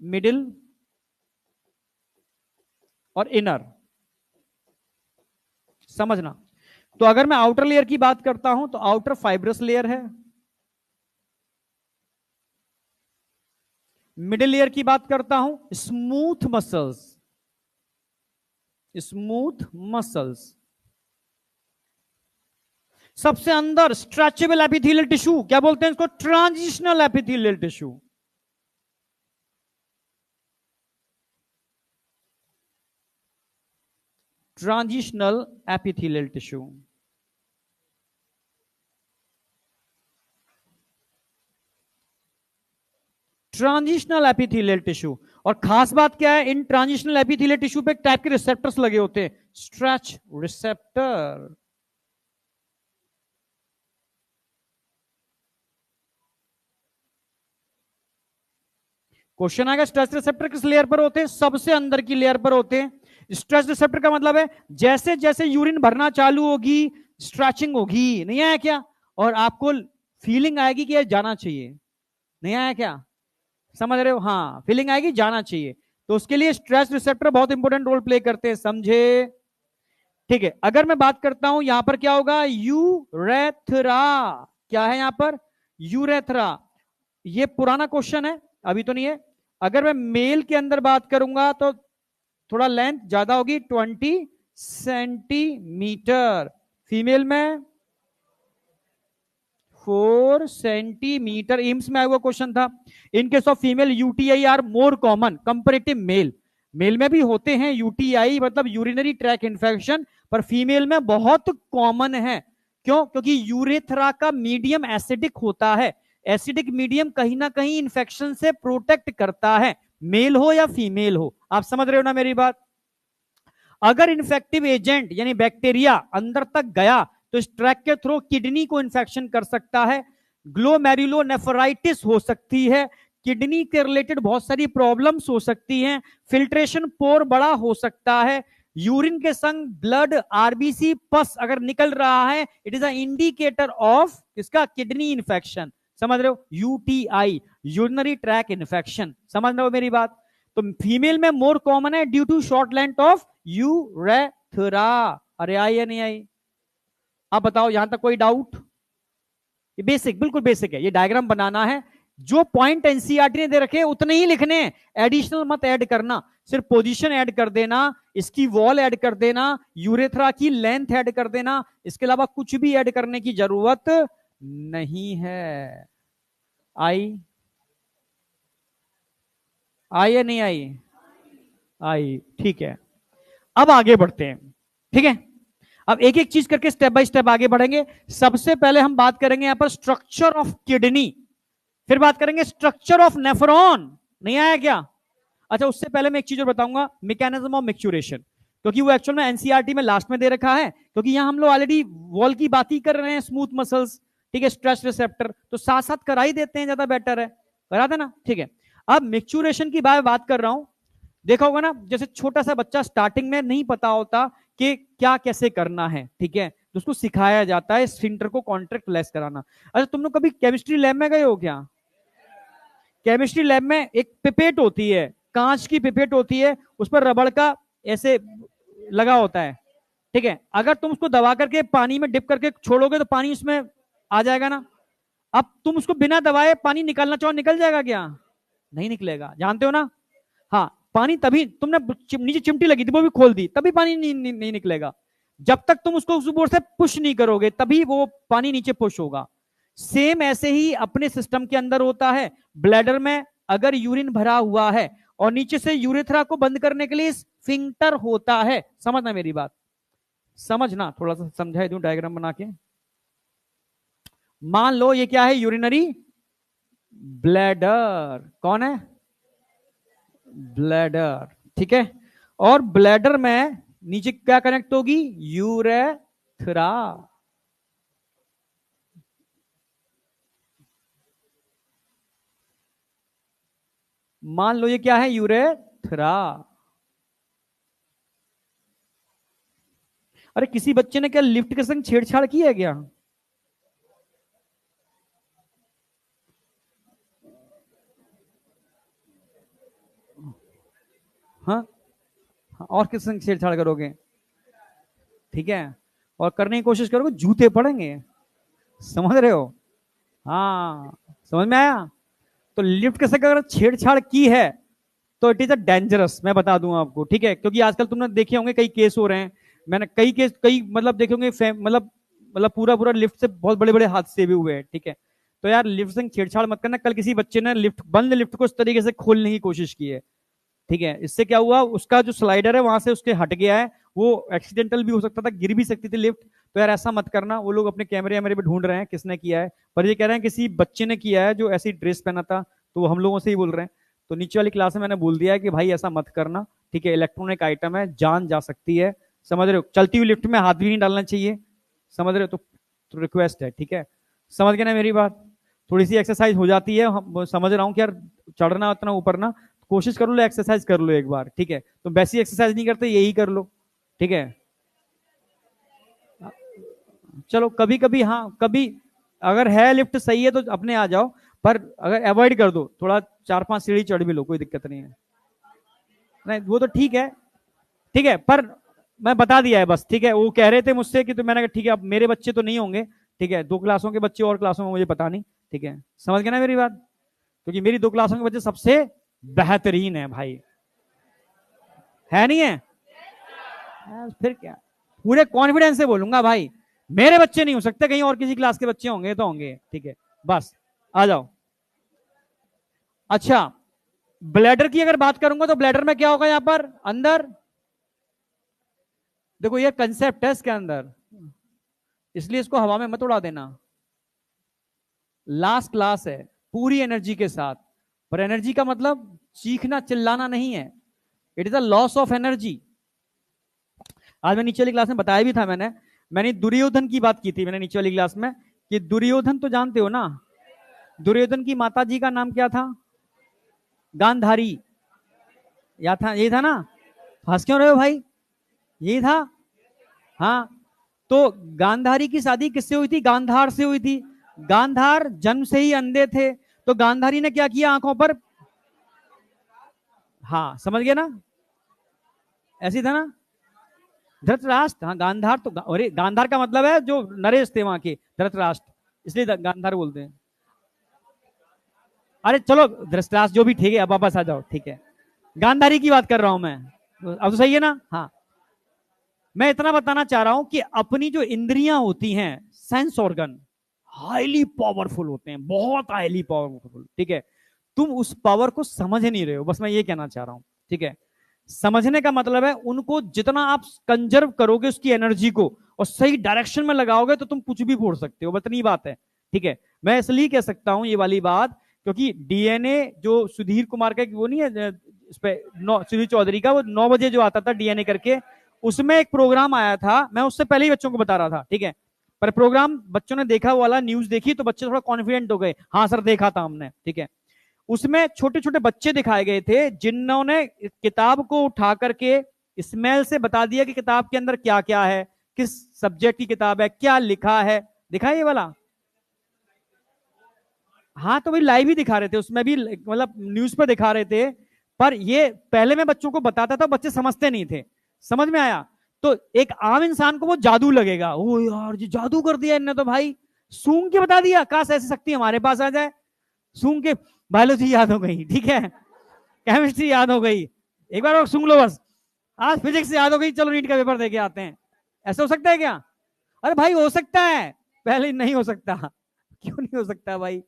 A: मिडिल और इनर, समझना। तो अगर मैं आउटर लेयर की बात करता हूं तो आउटर फाइब्रस लेयर है। मिडिल लेयर की बात करता हूं, स्मूथ मसल्स। सबसे अंदर स्ट्रेचेबल एपिथेलियल टिश्यू, क्या बोलते हैं इसको? Transitional epithelial tissue. Transitional epithelial tissue. Transitional epithelial tissue. और खास बात क्या है, इन ट्रांजिशनल एपिथेलियल टिश्यू पे एक टाइप के रिसेप्टर्स लगे होते हैं, स्ट्रेच रिसेप्टर। क्वेश्चन आएगा, स्ट्रेच रिसेप्टर किस लेयर पर होते हैं? सबसे अंदर की लेयर पर होते हैं। स्ट्रेच रिसेप्टर का मतलब है जैसे जैसे यूरिन भरना चालू होगी, स्ट्रेचिंग होगी। नहीं आया क्या? और आपको फीलिंग आएगी कि ये जाना चाहिए। नहीं आया क्या? समझ रहे हो? हाँ, फीलिंग आएगी, जाना चाहिए। तो उसके लिए स्ट्रेच रिसेप्टर बहुत इंपॉर्टेंट रोल प्ले करते हैं, समझे? ठीक है। अगर मैं बात करता हूं यहां पर क्या होगा? यूरेथ्रा। क्या है यहां पर? यूरेथ्रा। ये पुराना क्वेश्चन है, अभी तो नहीं है। अगर मैं मेल के अंदर बात करूंगा तो थोड़ा लेंथ ज्यादा होगी, 20 सेंटीमीटर। फीमेल में 4 सेंटीमीटर। एम्स में आया हुआ क्वेश्चन था। In case of female UTI are more common comparative male. Male में भी होते हैं यूटीआई, मतलब यूरिनरी ट्रैक इन्फेक्शन, पर फीमेल में बहुत कॉमन है। क्यों? क्योंकि यूरेथ्रा का मीडियम एसिडिक होता है। एसिडिक मीडियम कहीं ना कहीं इन्फेक्शन से प्रोटेक्ट करता है, मेल हो या फीमेल हो। आप समझ रहे हो ना मेरी बात? अगर इन्फेक्टिव एजेंट यानी बैक्टीरिया अंदर तक गया तो इस ट्रैक के थ्रू किडनी को इन्फेक्शन कर सकता है, ग्लोमेरुलोनेफ्राइटिस हो सकती है, किडनी के रिलेटेड बहुत सारी प्रॉब्लम्स हो सकती हैं, फिल्ट्रेशन पोर बड़ा हो सकता है, यूरिन के संग ब्लड, आरबीसी, पस अगर निकल रहा है, it is a indicator of किसका? Kidney infection. समझ रहे हो? UTI, urinary tract infection. समझ रहे हो मेरी बात? तो फीमेल में मोर कॉमन है due to short length of urethra. अरे आई या नहीं आई? आप बताओ, यहां तक कोई डाउट? ये बेसिक, बिल्कुल बेसिक है। ये डायग्राम बनाना है, जो पॉइंट एनसीईआरटी ने दे रखे उतने ही लिखने हैं, एडिशनल मत ऐड करना। सिर्फ पोजीशन ऐड कर देना, इसकी वॉल ऐड कर देना, यूरेथ्रा की लेंथ ऐड कर देना, इसके अलावा कुछ भी ऐड करने की जरूरत नहीं है। आई या नहीं आई? आई, ठीक है। अब आगे बढ़ते हैं, ठीक है? अब एक एक चीज करके स्टेप बाय स्टेप आगे बढ़ेंगे। सबसे पहले हम बात करेंगे यहां पर स्ट्रक्चर ऑफ किडनी, फिर बात करेंगे स्ट्रक्चर ऑफ नेफ्रॉन। नहीं आया क्या? अच्छा, उससे पहले मैं एक चीज और बताऊंगा, मैकेनिज्म ऑफ मैच्योरेशन। क्योंकि वो एक्चुअल में एनसीईआरटी में लास्ट में दे रखा है, क्योंकि यहाँ हम लोग ऑलरेडी वॉल की बात ही कर रहे हैं, स्मूथ मसल्स, ठीक है, स्ट्रेस रिसेप्टर, तो साथ साथ करा ही देते हैं, ज्यादा बेटर है, करा देना, ठीक है। अब मैच्योरेशन की बात कर रहा हूं। देखा होगा ना, जैसे छोटा सा बच्चा स्टार्टिंग में नहीं पता होता कि क्या कैसे करना है, ठीक है, तो उसको सिखाया जाता है स्फिंक्टर को कॉन्ट्रैक्ट लेस कराना। अच्छा, तुम लोग कभी केमिस्ट्री लैब में गए हो क्या? केमिस्ट्री लैब में एक पिपेट होती है, कांच की पिपेट होती है, उस पर रबड़ का ऐसे लगा होता है, ठीक है, अगर तुम उसको दबा करके पानी में डिप करके छोड़ोगे तो पानी उसमें आ जाएगा ना। अब तुम उसको बिना दबाए पानी निकालना चाहो, निकल जाएगा क्या? नहीं निकलेगा, जानते हो ना। हाँ, पानी तभी तुमने नीचे चिमटी लगी थी वो भी खोल दी, तभी पानी नहीं निकलेगा। जब तक तुम उसको उस बोर्ड से पुश नहीं करोगे तभी वो पानी नीचे पुश होगा। सेम ऐसे ही अपने सिस्टम के अंदर होता है। ब्लैडर में अगर यूरिन भरा हुआ है और नीचे से यूरेथ्रा को बंद करने के लिए स्फिंक्टर होता है, समझना मेरी बात, समझना, थोड़ा सा समझाई दूं डायग्राम बना के। मान लो ये क्या है, यूरिनरी ब्लैडर, कौन है? ब्लैडर, ठीक है, और ब्लैडर में नीचे क्या कनेक्ट होगी? यूरेथ्रा। मान लो ये क्या है? यूरेथ्रा। अरे किसी बच्चे ने क्या लिफ्ट के संग छेड़छाड़ की है क्या? हाँ, और किस संग छेड़छाड़ करोगे? ठीक है, और करने की कोशिश करोगे जूते पड़ेंगे, समझ रहे हो? हाँ, समझ में आया? तो लिफ्ट के संग अगर छेड़छाड़ की है तो इट इज अ डेंजरस, मैं बता दूं आपको, ठीक है, क्योंकि आजकल तुमने देखे होंगे कई केस हो रहे हैं, मैंने कई केस, कई मतलब देखे होंगे, मतलब पूरा पूरा लिफ्ट से बहुत बड़े बड़े हादसे भी हुए हैं, ठीक है। तो यार लिफ्ट से छेड़छाड़ मत करना। कल किसी बच्चे ने बंद लिफ्ट को इस तरीके से खोलने की कोशिश की है, ठीक है, इससे क्या हुआ, उसका जो स्लाइडर है वहां से उसके हट गया है, वो एक्सीडेंटल भी हो सकता था, गिर भी सकती थी लिफ्ट। तो यार ऐसा मत करना। वो लोग अपने कैमरे वैमरे पे ढूंढ रहे हैं किसने किया है, पर ये कह रहे हैं किसी बच्चे ने किया है जो ऐसी ड्रेस पहना था, तो वो हम लोगों से ही बोल रहे हैं। तो नीचे वाली क्लास में मैंने बोल दिया है कि भाई ऐसा मत करना, ठीक है, इलेक्ट्रॉनिक आइटम है, जान जा सकती है, समझ रहे हो? चलती हुई लिफ्ट में हाथ भी नहीं डालना चाहिए, समझ रहे हो? तो रिक्वेस्ट है, ठीक है, समझ गए ना मेरी बात? थोड़ी सी एक्सरसाइज हो जाती है, हम समझ रहा हूँ कि यार चढ़ना उतना ऊपर ना, कोशिश कर लो, एक्सरसाइज कर लो एक बार, ठीक है, तो वैसी एक्सरसाइज नहीं करते यही कर लो, ठीक है। चलो कभी कभी, हाँ कभी अगर है लिफ्ट सही है तो अपने आ जाओ, पर अगर अवॉइड कर दो, थोड़ा 4-5 सीढ़ी चढ़ भी लो, कोई दिक्कत नहीं है। नहीं वो तो ठीक है, ठीक है, पर मैं बता दिया है बस, ठीक है, वो कह रहे थे मुझसे कि, तो मैंने कहा ठीक है, अब मेरे बच्चे तो नहीं होंगे, ठीक है, 2 क्लासों के बच्चे और क्लासों में मुझे पता नहीं, ठीक है, समझ गए ना मेरी बात? क्योंकि मेरी 2 क्लासों के बच्चे सबसे बेहतरीन है भाई, है नहीं है? फिर क्या, पूरे कॉन्फिडेंस से बोलूंगा भाई, मेरे बच्चे नहीं हो सकते, कहीं और किसी क्लास के बच्चे होंगे तो होंगे, ठीक है, बस आ जाओ। अच्छा, ब्लैडर की अगर बात करूंगा तो ब्लैडर में क्या होगा यहां पर अंदर, देखो ये कंसेप्ट है इसके अंदर, इसलिए इसको हवा में मत उड़ा देना। लास्ट क्लास है, पूरी एनर्जी के साथ, पर एनर्जी का मतलब चीखना चिल्लाना नहीं है, it is a loss of energy. आज मैं नीचे वाली क्लास में बताया भी था, मैंने दुर्योधन की बात की थी मैंने नीचे वाली क्लास में, कि दुर्योधन तो जानते हो ना, दुर्योधन की माता जी का नाम क्या था? गांधारी, या था, यही था ना? हंस क्यों रहे हो भाई? यही था, हाँ। तो गांधारी की शादी किससे हुई थी? गांधार से हुई थी। गांधार जन्म से ही अंधे थे, तो गांधारी ने क्या किया आंखों पर, हाँ समझ गया ना, ऐसी था ना। धृतराष्ट्र, हाँ गांधार तो, अरे गांधार का मतलब है जो नरेश थे वहां के, धृतराष्ट्र, इसलिए गांधार बोलते हैं। अरे चलो धृतराष्ट्र जो भी, ठीक है, अब वापस आ जाओ, ठीक है, गांधारी की बात कर रहा हूं मैं, अब तो सही है ना? हाँ, मैं इतना बताना चाह रहा हूं कि अपनी जो इंद्रियां होती हैं, सेंस ऑर्गन, हाईली पावरफुल होते हैं, बहुत हाईली पावरफुल, ठीक है, तुम उस पावर को समझ नहीं रहे हो, बस मैं ये कहना चाह रहा हूं, ठीक है। समझने का मतलब है उनको जितना आप कंजर्व करोगे उसकी एनर्जी को, और सही डायरेक्शन में लगाओगे तो तुम कुछ भी फोड़ सकते हो, बस इतनी बात है, ठीक है। मैं इसलिए कह सकता हूं ये वाली बात, क्योंकि डीएनए जो सुधीर कुमार का वो नहीं है, इस पे सुधीर चौधरी का, वो 9 बजे जो आता था डीएनए करके, उसमें एक प्रोग्राम आया था, मैं उससे पहले ही बच्चों को बता रहा था, ठीक है, पर प्रोग्राम बच्चों ने देखा वाला, न्यूज देखी तो बच्चे थोड़ा कॉन्फिडेंट हो गए, हाँ सर देखा था हमने, ठीक है। उसमें छोटे छोटे बच्चे दिखाए गए थे जिन्होंने किताब को उठा करके स्मेल से बता दिया कि किताब के अंदर क्या क्या है, किस सब्जेक्ट की किताब है, क्या लिखा है, दिखा ये वाला। हाँ तो भाई लाइव ही दिखा रहे थे, उसमें भी मतलब न्यूज पर दिखा रहे थे, पर ये पहले मैं बच्चों को बताता था, बच्चे समझते नहीं थे, समझ में आया। तो एक आम इंसान को वो जादू लगेगा, ओ यार जी जादू कर दिया इनने तो भाई, सूंघ के बता दिया, काश ऐसी शक्ति हमारे पास आ जाए, सूंघ के बायोलॉजी याद हो गई, ठीक है, केमिस्ट्री याद हो गई, एक बार और सूंघ लो बस, आज फिजिक्स याद हो गई, चलो नीट का पेपर देके आते हैं। ऐसा हो सकता है क्या? अरे भाई हो सकता है, पहले नहीं हो सकता, क्यों नहीं हो सकता भाई?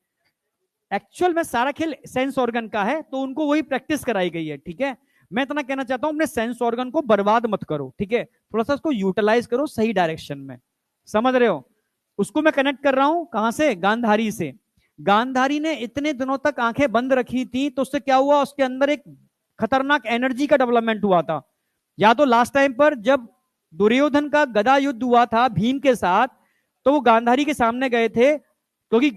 A: एक्चुअल में सारा खेल सेंस ऑर्गन का है, तो उनको वही प्रैक्टिस कराई गई है, ठीक है। मैं इतना कहना चाहता हूं, अपने सेंस ऑर्गन को बर्बाद मत करो, ठीक है, थोड़ा सा उसको यूटिलाइज करो सही डायरेक्शन में, समझ रहे हो। उसको मैं कनेक्ट कर रहा हूं कहां से, गांधारी से। गांधारी ने इतने दिनों तक आंखें बंद रखी थी, तो उससे क्या हुआ, उसके अंदर एक खतरनाक एनर्जी का डेवलपमेंट हुआ था। या तो लास्ट टाइम पर जब दुर्योधन का गदा युद्ध हुआ था भीम के साथ, तो वो गांधारी के सामने गए थे, क्योंकि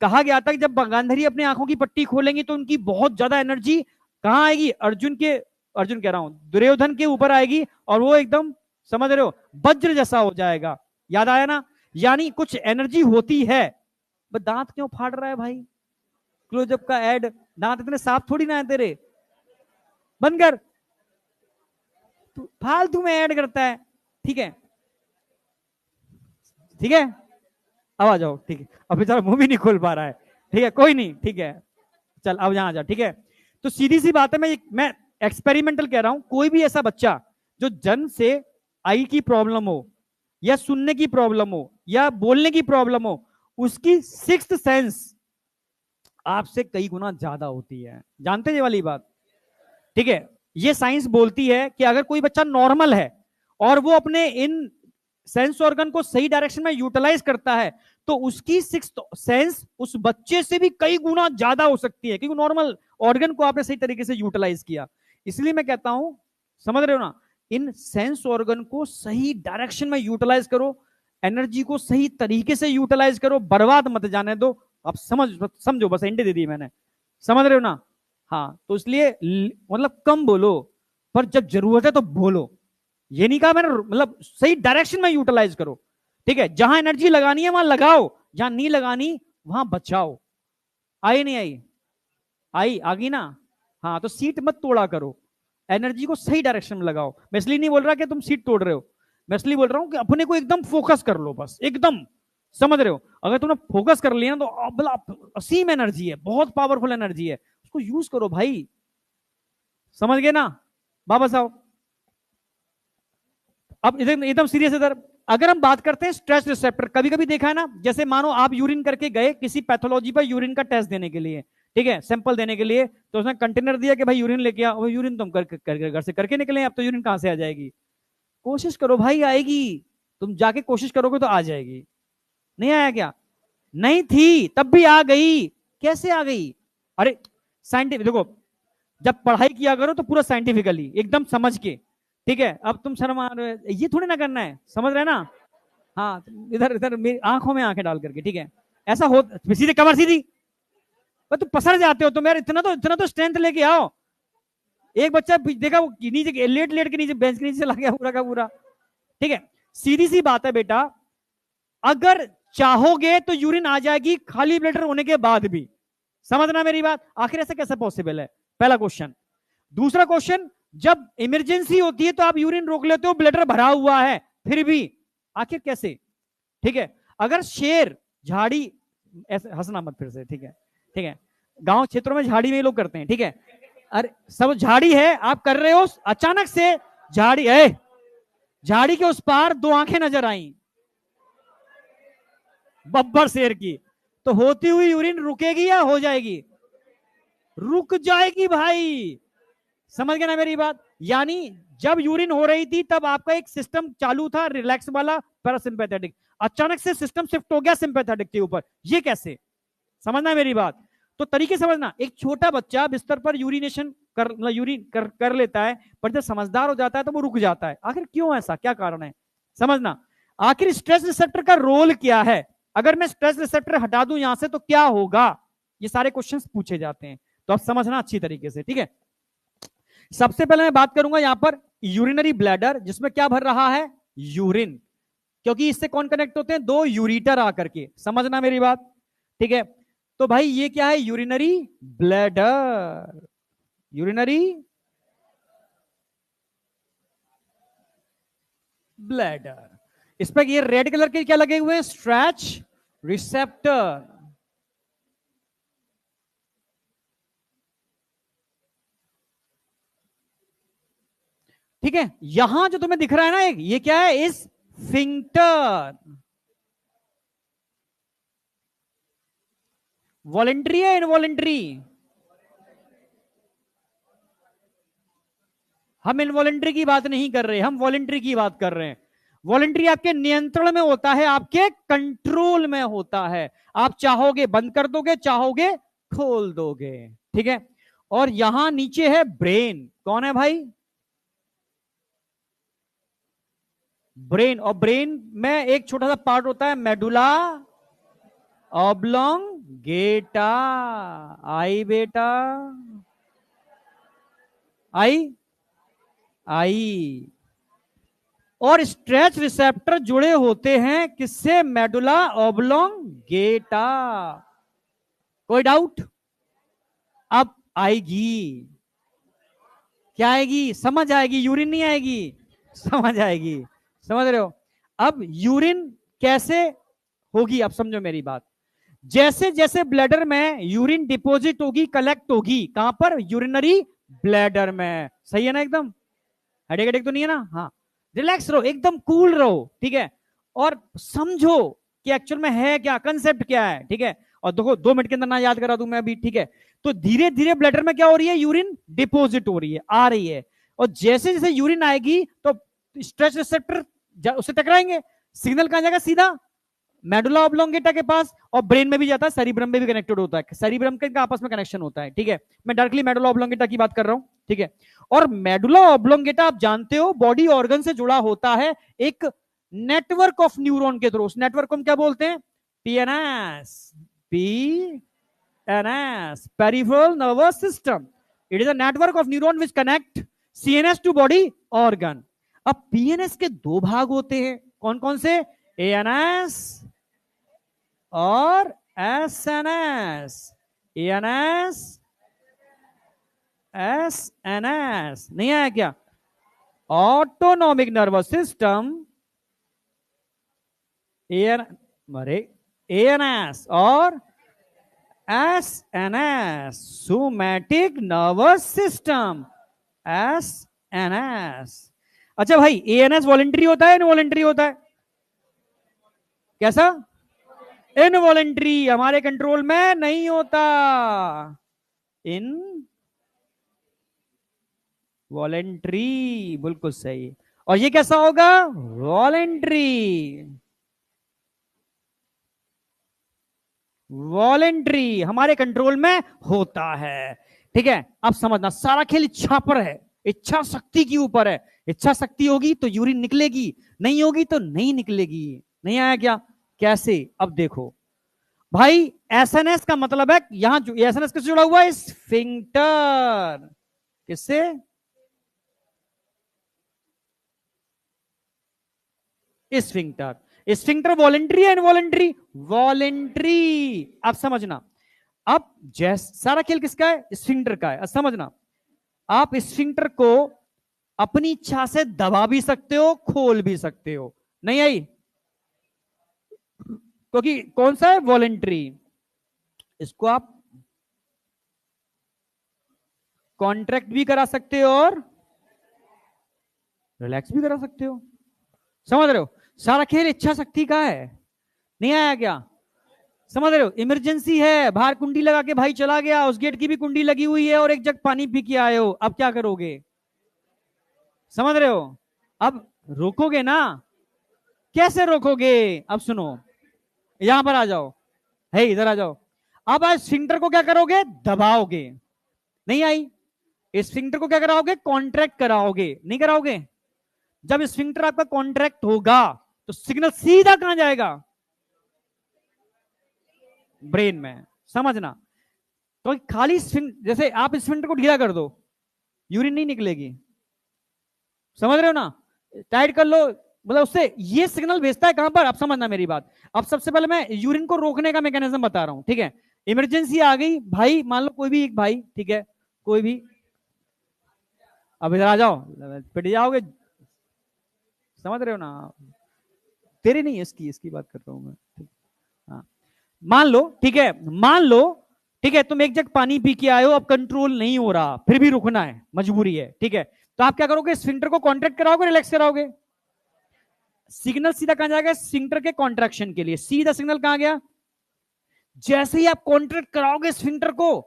A: कहा गया था कि जब गांधारी अपनी आंखों की पट्टी खोलेंगी तो उनकी बहुत ज्यादा एनर्जी कहां आएगी, अर्जुन कह रहा हूं, दुर्योधन के ऊपर आएगी, और वो एकदम समझ रहे हो वज्र जैसा हो जाएगा। याद आया ना? यानी कुछ एनर्जी होती है। दांत क्यों फाड़ रहा है भाई? क्लोजअप का एड, दांत इतने साफ थोड़ी ना है तेरे, बंद कर, तू फालतू में ऐड करता है, ठीक है, ठीक है, अब आ जाओ, ठीक है, अब बेचारा मुंह भी नहीं खोल पा रहा है, ठीक है, कोई नहीं, ठीक है, चल अब यहां जा, ठीक है। तो सीधी सी बात है, मैं एक्सपेरिमेंटल कह रहा हूं, कोई भी ऐसा बच्चा जो जन्म से आई की प्रॉब्लम हो, या सुनने की प्रॉब्लम हो, या बोलने की प्रॉब्लम हो, उसकी सिक्स्थ सेंस आपसे कई गुना ज्यादा होती है, जानते हैं ये वाली बात, ठीक है। ये साइंस बोलती है कि अगर कोई बच्चा नॉर्मल है और वो अपने इन सेंस ऑर्गन को सही डायरेक्शन में यूटिलाइज करता है, तो उसकी सिक्स्थ सेंस उस बच्चे से भी कई गुना ज्यादा हो सकती है, क्योंकि नॉर्मल ऑर्गन को आपने सही तरीके से यूटिलाइज किया। इसलिए मैं कहता हूं, समझ रहे हो ना, इन सेंस ऑर्गन को सही डायरेक्शन में यूटिलाइज करो, एनर्जी को सही तरीके से यूटिलाइज करो, बर्बाद मत जाने दो। आप समझो बस, एंड दे दी मैंने, समझ रहे हो ना? हाँ, तो इसलिए मतलब कम बोलो, पर जब जरूरत है तो बोलो, ये नहीं कहा मैंने, मतलब सही डायरेक्शन में यूटिलाइज करो, ठीक है। जहां एनर्जी लगानी है वहां लगाओ, जहां नहीं लगानी वहां बचाओ। आई नहीं आई? आई आ गई ना? हाँ, तो सीट मत तोड़ा करो, एनर्जी को सही डायरेक्शन में लगाओ। मैं इसलिए नहीं बोल रहा कि तुम सीट तोड़ रहे हो, मैं इसलिए बोल रहा हूं कि अपने को एकदम फोकस कर लो, बस एकदम, समझ रहे हो। अगर तुमने फोकस कर लिया तो असीम एनर्जी है, बहुत पावरफुल एनर्जी है, उसको यूज करो भाई, समझ गए ना? वापस आओ, अब एकदम सीरियस इधर। अगर हम बात करते हैं स्ट्रेस रिसेप्टर, कभी कभी देखा है ना, जैसे मानो आप यूरिन करके गए किसी पैथोलॉजी पर यूरिन का टेस्ट देने के लिए, ठीक है, सैंपल देने के लिए, तो उसने कंटेनर दिया कि भाई यूरिन लेके आओ, यूरिन तुम घर से करके निकले, अब तो यूरिन कहां से आ जाएगी? कोशिश करो भाई, आएगी, तुम जाके कोशिश करोगे तो आ जाएगी। नहीं आया क्या? नहीं थी तब भी आ गई, कैसे आ गई? अरे साइंटिफिक देखो, जब पढ़ाई किया करो तो पूरा साइंटिफिकली एकदम समझ के, ठीक है। अब तुम शर्मा ये थोड़ी ना करना है, समझ रहे ना? हाँ, इधर इधर मेरी आंखों में आंखें डाल करके, ठीक है, ऐसा हो, सीधे कमर सीधी, तुम पसर जाते हो, तुम यार इतना तो स्ट्रेंथ लेके आओ। एक बच्चा देखा वो नीचे लेट लेट के नीचे बेंच के नीचे चला गया पूरा का पूरा, ठीक है। सीधी सी बात है बेटा, अगर चाहोगे तो यूरिन आ जाएगी खाली ब्लैडर होने के बाद भी, समझना मेरी बात। आखिर ऐसा कैसे पॉसिबल है? पहला क्वेश्चन। दूसरा क्वेश्चन, जब इमरजेंसी होती है तो आप यूरिन रोक लेते हो, ब्लैडर भरा हुआ है, फिर भी आखिर कैसे? ठीक है। अगर शेर झाड़ी, ऐसे हंसना मत फिर से, ठीक है, ठीक है, गांव क्षेत्रों में झाड़ी में लोग करते हैं, ठीक है, अरे सब झाड़ी है, आप कर रहे हो, अचानक से झाड़ी है, झाड़ी के उस पार दो आंखें नजर आई बब्बर शेर की, तो होती हुई यूरिन रुकेगी या हो जाएगी? रुक जाएगी भाई, समझ गए ना मेरी बात? यानी जब यूरिन हो रही थी तब आपका एक सिस्टम चालू था रिलैक्स वाला, पैरासिम्पैथेटिक, अचानक से सिस्टम शिफ्ट हो गया सिंपैथेटिक के ऊपर, ये कैसे? समझना मेरी बात? तो तरीके समझना, एक छोटा बच्चा बिस्तर पर यूरिनेशन मतलब यूरिन कर लेता है, पर जब समझदार हो जाता है तो वो रुक जाता है। आखिर क्यों ऐसा, क्या कारण है, समझना। आखिर स्ट्रेस रिसेप्टर का रोल क्या है, अगर मैं स्ट्रेस रिसेप्टर हटा दूं यहां से तो क्या होगा, ये सारे क्वेश्चंस पूछे जाते हैं, तो आप समझना अच्छी तरीके से, ठीक है। सबसे पहले मैं बात करूंगा यहां पर यूरिनरी ब्लैडर, जिसमें क्या भर रहा है, यूरिन, क्योंकि इससे कौन कनेक्ट होते हैं, दो यूरिटर आकर के, समझना मेरी बात, ठीक है। तो भाई ये क्या है, यूरिनरी ब्लैडर, यूरिनरी ब्लैडर। इस पर ये रेड कलर के क्या लगे हुए हैं, स्ट्रेच रिसेप्टर। ठीक है, यहां जो तुम्हें दिख रहा है ना एक, ये क्या है, इस फिंक्टर, वॉलेंट्री है इनवॉलेंट्री, हम इनवॉलेंट्री की बात नहीं कर रहे, हम वॉलेंट्री की बात कर रहे हैं। वॉलेंट्री आपके नियंत्रण में होता है, आपके कंट्रोल में होता है, आप चाहोगे बंद कर दोगे, चाहोगे खोल दोगे, ठीक है। और यहां नीचे है ब्रेन, कौन है भाई, ब्रेन, और ब्रेन में एक छोटा सा पार्ट होता है मेडुला ऑब्लोंगेटा, आई बेटा, आई आई, और स्ट्रेच रिसेप्टर जुड़े होते हैं किससे, मेडुला ऑब्लोंगेटा। कोई डाउट, अब आएगी, क्या आएगी, समझ आएगी, यूरिन नहीं आएगी, समझ आएगी, समझ रहे हो। अब यूरिन कैसे होगी, अब समझो मेरी बात, जैसे जैसे ब्लैडर में यूरिन डिपॉजिट होगी, कलेक्ट होगी, कहां पर, यूरिनरी ब्लैडर में, सही है ना एकदम, हेडेक हेडेक तो नहीं है ना, हाँ, रिलैक्स रहो, एकदम कूल रहो, ठीक है, और समझो कि एक्चुअल में है क्या, कंसेप्ट क्या है, ठीक है। और देखो 2 मिनट के अंदर ना याद करा दूं मैं अभी, ठीक है। तो धीरे धीरे ब्लैडर में क्या हो रही है, यूरिन डिपॉजिट हो रही है, आ रही है, और जैसे जैसे यूरिन आएगी तो स्ट्रेच रिसेप्टर उससे टकराएंगे, सिग्नल कहां जाएगा, सीधा मेडुला ऑब्लोंगेटा के पास, और ब्रेन में भी जाता है, सेरिब्रम में भी कनेक्टेड होता है, सेरिब्रम के आपस में कनेक्शन होता है, ठीक है। मैं डायरेक्टली मेडुला ऑब्लोंगेटा की बात कर रहा हूं, ठीक है। और मेडुला ऑब्लोंगेटा आप जानते हो बॉडी ऑर्गन से जुड़ा होता है एक नेटवर्क ऑफ न्यूरॉन के थ्रू, उस नेटवर्क को हम क्या बोलते हैं, PNS, PNS, peripheral nervous system. It is a network of neuron which connect CNS to body organ. अब पीएनएस के 2 भाग होते हैं, कौन कौन से, एएनएस और एसएनएस, एएनएस एसएनएस, नहीं आया क्या, ऑटोनॉमिक नर्वस सिस्टम, एएनएस और SNS, somatic nervous system, SNS. अच्छा भाई, एएनएस वॉलेंट्री होता है इनवॉलेंट्री होता है, कैसा, इनवॉलेंट्री, हमारे कंट्रोल में नहीं होता, इन वॉलेंट्री, बिल्कुल सही। और ये कैसा होगा, वॉलेंट्री, वॉलेंट्री हमारे कंट्रोल में होता है, ठीक है। अब समझना, सारा खेल इच्छा पर है, इच्छा शक्ति के ऊपर है, इच्छा शक्ति होगी तो यूरिन निकलेगी, नहीं होगी तो नहीं निकलेगी, नहीं आया क्या, कैसे, अब देखो भाई, एसएनएस का मतलब है, यहां जो एसएनएस किससे जुड़ा हुआ है, स्फिंक्टर, किससे, स्फिंक्टर, स्फिंक्टर वॉलेंट्री है इनवॉलेंट्री, वॉलेंट्री, आप समझना। अब जैसे सारा खेल किसका है, स्फिंक्टर का है, अब समझना, आप स्फिंक्टर को अपनी इच्छा से दबा भी सकते हो, खोल भी सकते हो, नहीं आई, क्योंकि कौन सा है, वॉलेंट्री, इसको आप कॉन्ट्रैक्ट भी करा सकते हो और रिलैक्स भी करा सकते हो, समझ रहे हो। सारा खेल इच्छा शक्ति का है, नहीं आया क्या, समझ रहे हो। इमरजेंसी है, बाहर कुंडी लगा के भाई चला गया, उस गेट की भी कुंडी लगी हुई है और एक जग पानी पी के आए हो, अब क्या करोगे, समझ रहे हो। अब रोकोगे ना, कैसे रोकोगे, अब सुनो, यहां पर आ जाओ, है इधर आ जाओ। अब आज स्फिंक्टर को क्या करोगे, दबाओगे, नहीं आई, स्फिंक्टर को क्या कराओगे? कॉन्ट्रैक्ट कराओगे, नहीं कराओगे? जब स्फिंक्टर आपका कॉन्ट्रैक्ट होगा तो सिग्नल सीधा कहां जाएगा? ब्रेन में। समझना, तो खाली जैसे आप स्फिंक्टर को ढीला कर दो, यूरिन नहीं निकलेगी। समझ रहे हो ना? टाइट कर लो, मतलब उससे ये सिग्नल भेजता है कहां पर? आप समझना मेरी बात। अब सबसे पहले मैं यूरिन को रोकने का मैकेनिज्म बता रहा हूं, ठीक है? इमरजेंसी आ गई भाई, मान लो कोई भी एक भाई, ठीक है, कोई भी, अब इधर आ जाओ, पिट जाओगे। समझ रहे हो ना? तेरी नहीं, इसकी इसकी बात कर रहा हूं मैं। हाँ, मान लो, ठीक है, मान लो, ठीक है, तुम एक जग पानी पी के आए हो, अब कंट्रोल नहीं हो रहा, फिर भी रुकना है, मजबूरी है, ठीक है, तो आप क्या करोगे? स्फिंक्टर को कॉन्ट्रैक्ट कराओगे, रिलैक्स कराओगे? सिग्नल सीधा कहां जाएगा? स्फिंक्टर के कॉन्ट्रैक्शन के लिए सीधा सिग्नल कहां गया? जैसे ही आप कॉन्ट्रैक्ट कराओगे स्फिंक्टर को,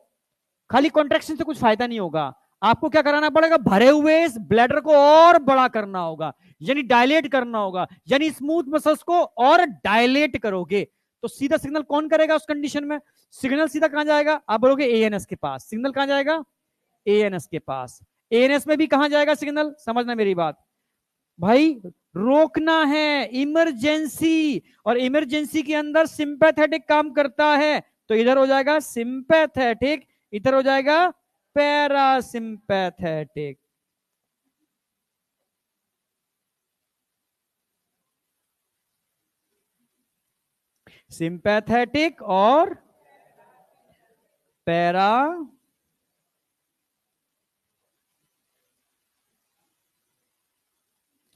A: खाली कॉन्ट्रैक्शन से कुछ फायदा नहीं होगा, आपको क्या कराना पड़ेगा? भरे हुए इस ब्लैडर को और बड़ा करना होगा, यानी डायलेट करना होगा, यानी स्मूथ मसल्स को और डायलेट करोगे, तो सीधा सिग्नल कौन करेगा उस कंडीशन में? सिग्नल सीधा कहां जाएगा? आप बोलोगे एएनएस के पास। सिग्नल कहां जाएगा? एएनएस के पास। एएनएस में भी कहां जाएगा सिग्नल? समझना मेरी बात भाई, रोकना है, इमरजेंसी, और इमरजेंसी के अंदर सिंपैथेटिक काम करता है, तो इधर हो जाएगा सिंपैथेटिक, इधर हो जाएगा पैरासिम्पैथेटिक। सिंपैथेटिक और पैरा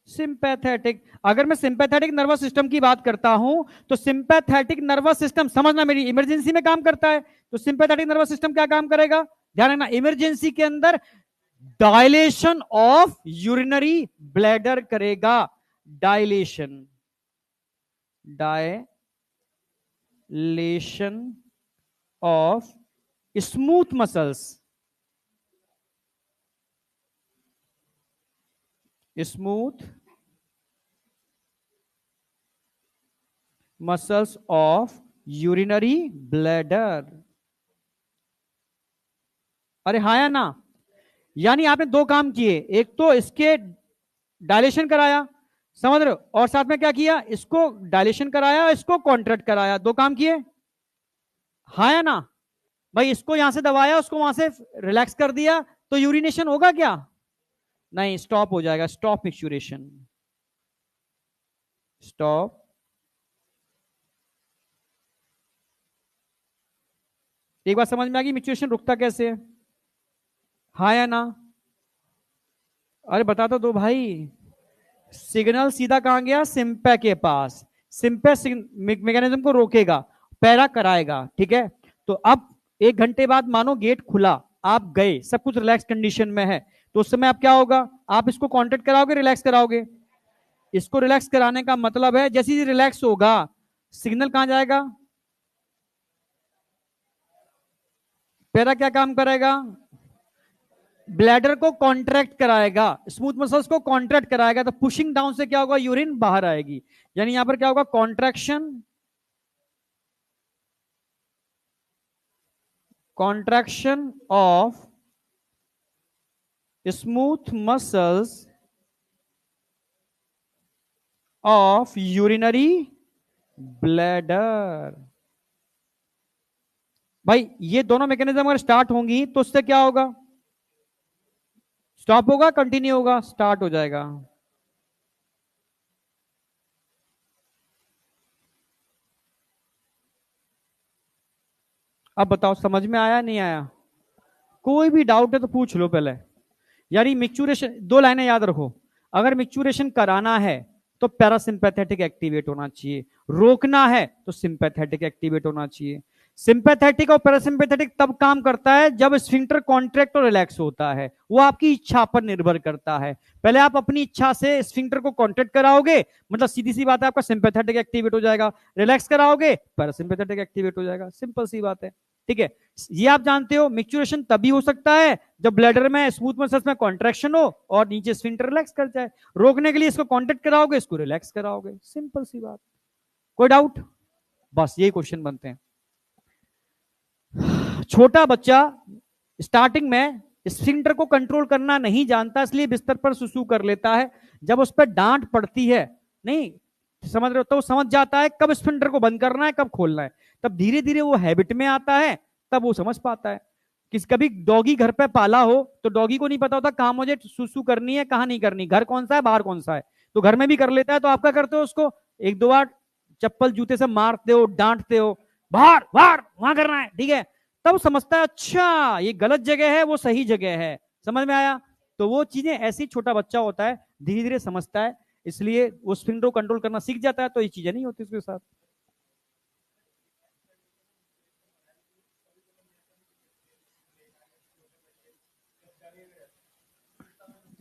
A: सिंपैथेटिक। अगर मैं सिंपैथेटिक नर्वस सिस्टम की बात करता हूं तो सिंपैथेटिक नर्वस सिस्टम, समझना मेरी, इमरजेंसी में काम करता है, तो सिंपैथेटिक नर्वस सिस्टम क्या काम करेगा? ध्यान रखना, इमरजेंसी के अंदर डायलेशन ऑफ यूरिनरी ब्लैडर करेगा, dilation, dilation of smooth muscles, smooth muscles of urinary bladder. अरे हाँ या ना? यानी आपने दो काम किए, एक तो इसके डायलेशन कराया, समझ रहे हो, और साथ में क्या किया? इसको डायलेशन कराया, इसको कॉन्ट्रैक्ट कराया, दो काम किए। हाँ या ना? भाई इसको यहां से दबाया, उसको वहां से रिलैक्स कर दिया, तो यूरिनेशन होगा क्या? नहीं, स्टॉप हो जाएगा, स्टॉप मिक्सुरेशन, स्टॉप। एक बात समझ में आ गई मिक्सुरेशन रुकता कैसे है? हाँ या ना? अरे बता तो दो भाई। सिग्नल सीधा कहां गया? सिंपै के पास, सिंपै मैकेनिज्म को रोकेगा, पैरा कराएगा, ठीक है? तो अब 1 घंटे बाद मानो गेट खुला, आप गए, सब कुछ रिलैक्स कंडीशन में है, तो उस समय आप क्या होगा? आप इसको कॉन्ट्रैक्ट कराओगे, रिलैक्स कराओगे? इसको रिलैक्स कराने का मतलब है जैसे ही रिलैक्स होगा सिग्नल कहां जाएगा? पैरा क्या काम करेगा? ब्लैडर को कॉन्ट्रैक्ट कराएगा, स्मूथ मसल्स को कॉन्ट्रैक्ट कराएगा, तो पुशिंग डाउन से क्या होगा? यूरिन बाहर आएगी, यानी यहां पर क्या होगा? Contraction, contraction of smooth muscles of urinary bladder. भाई ये दोनों मैकेनिज्म अगर स्टार्ट होंगी तो उससे क्या होगा? स्टॉप होगा, कंटिन्यू होगा? स्टार्ट हो जाएगा। अब बताओ समझ में आया नहीं आया? कोई भी डाउट है तो पूछ लो पहले। यानी मिक्चुरेशन, दो लाइनें याद रखो, अगर मिक्चुरेशन कराना है तो पैरासिम्पैथेटिक एक्टिवेट होना चाहिए, रोकना है तो सिंपैथेटिक एक्टिवेट होना चाहिए। सिंपैथेटिक और पैरासिम्पैथेटिक तब काम करता है जब स्फिंक्टर कॉन्ट्रैक्ट और रिलैक्स होता है, वो आपकी इच्छा पर निर्भर करता है। पहले आप अपनी इच्छा से स्फिंक्टर को कॉन्ट्रैक्ट कराओगे, मतलब सीधी सी बात है, आपका सिंपैथेटिक एक्टिवेट हो जाएगा, रिलैक्स कराओगे पैरासिम्पैथेटिक एक्टिवेट हो जाएगा, सिंपल सी बात है, ठीक है? ये आप जानते हो मिक्चुरेशन तभी हो सकता है जब ब्लैडर में स्मूथ मसल्स में कॉन्ट्रैक्शन हो और नीचे स्फिंक्टर रिलैक्स कर जाए। रोकने के लिए इसको कॉन्ट्रैक्ट कराओगे, इसको रिलैक्स कराओगे, सिंपल सी बात। कोई डाउट? बस यही क्वेश्चन बनते हैं। छोटा बच्चा स्टार्टिंग में स्फिंक्टर को कंट्रोल करना नहीं जानता, इसलिए बिस्तर पर सुसु कर लेता है। जब उस पर डांट पड़ती है, नहीं समझ रहे हो, तो वो समझ जाता है कब स्फिंक्टर को बंद करना है, कब खोलना है। तब धीरे धीरे वो हैबिट में आता है, तब वो समझ पाता है। कभी डॉगी घर पे पाला हो तो डॉगी को नहीं पता होता कहां मुझे सुसु करनी है, कहां नहीं करनी, घर कौन सा है, बाहर कौन सा है। तो घर में भी कर लेता है, तो आप क्या करते हो, उसको एक दो बार चप्पल जूते से मारते हो, डांटते हो, बाहर बाहर वहां करना है, ठीक है। तब समझता है अच्छा ये गलत जगह है, वो सही जगह है। समझ में आया। तो वो चीजें ऐसी, छोटा बच्चा होता है, धीरे धीरे समझता है, इसलिए वो स्फिंक्टर को कंट्रोल करना सीख जाता है। तो ये चीजें नहीं होती उसके साथ।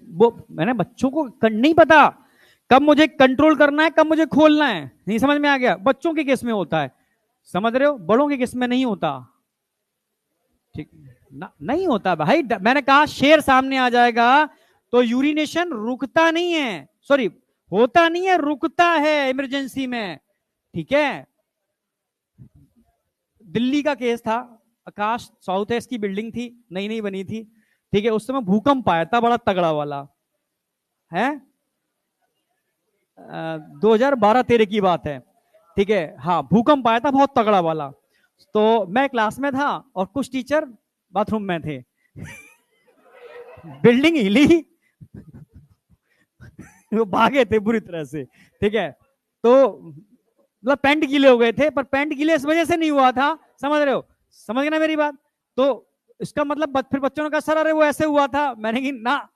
A: वो मैंने बच्चों को नहीं पता कब मुझे कंट्रोल करना है, कब मुझे खोलना है, नहीं समझ में आ गया। बच्चों के केस में होता है, समझ रहे हो, बड़ों के केस में नहीं होता। ठीक नहीं होता भाई। मैंने कहा शेर सामने आ जाएगा तो यूरिनेशन रुकता नहीं है, सॉरी होता नहीं है, रुकता है इमरजेंसी में, ठीक है। दिल्ली का केस था, आकाश साउथ एस की बिल्डिंग थी, नई नई बनी थी, ठीक है। उस समय भूकंप आया था बड़ा तगड़ा वाला है, 2012-13 की बात है, ठीक है। हाँ भूकंप आया था बहुत तगड़ा वाला। तो मैं क्लास में था और कुछ टीचर बाथरूम में थे। बिल्डिंग हिली, वो भागे थे बुरी तरह से, ठीक है। तो मतलब पैंट गीले हो गए थे, पर पैंट गीले इस वजह से नहीं हुआ था, समझ रहे हो, समझ गए ना मेरी बात। तो इसका मतलब फिर बच्चों ने कहा सर अरे वो ऐसे हुआ था, मैंने कहा ना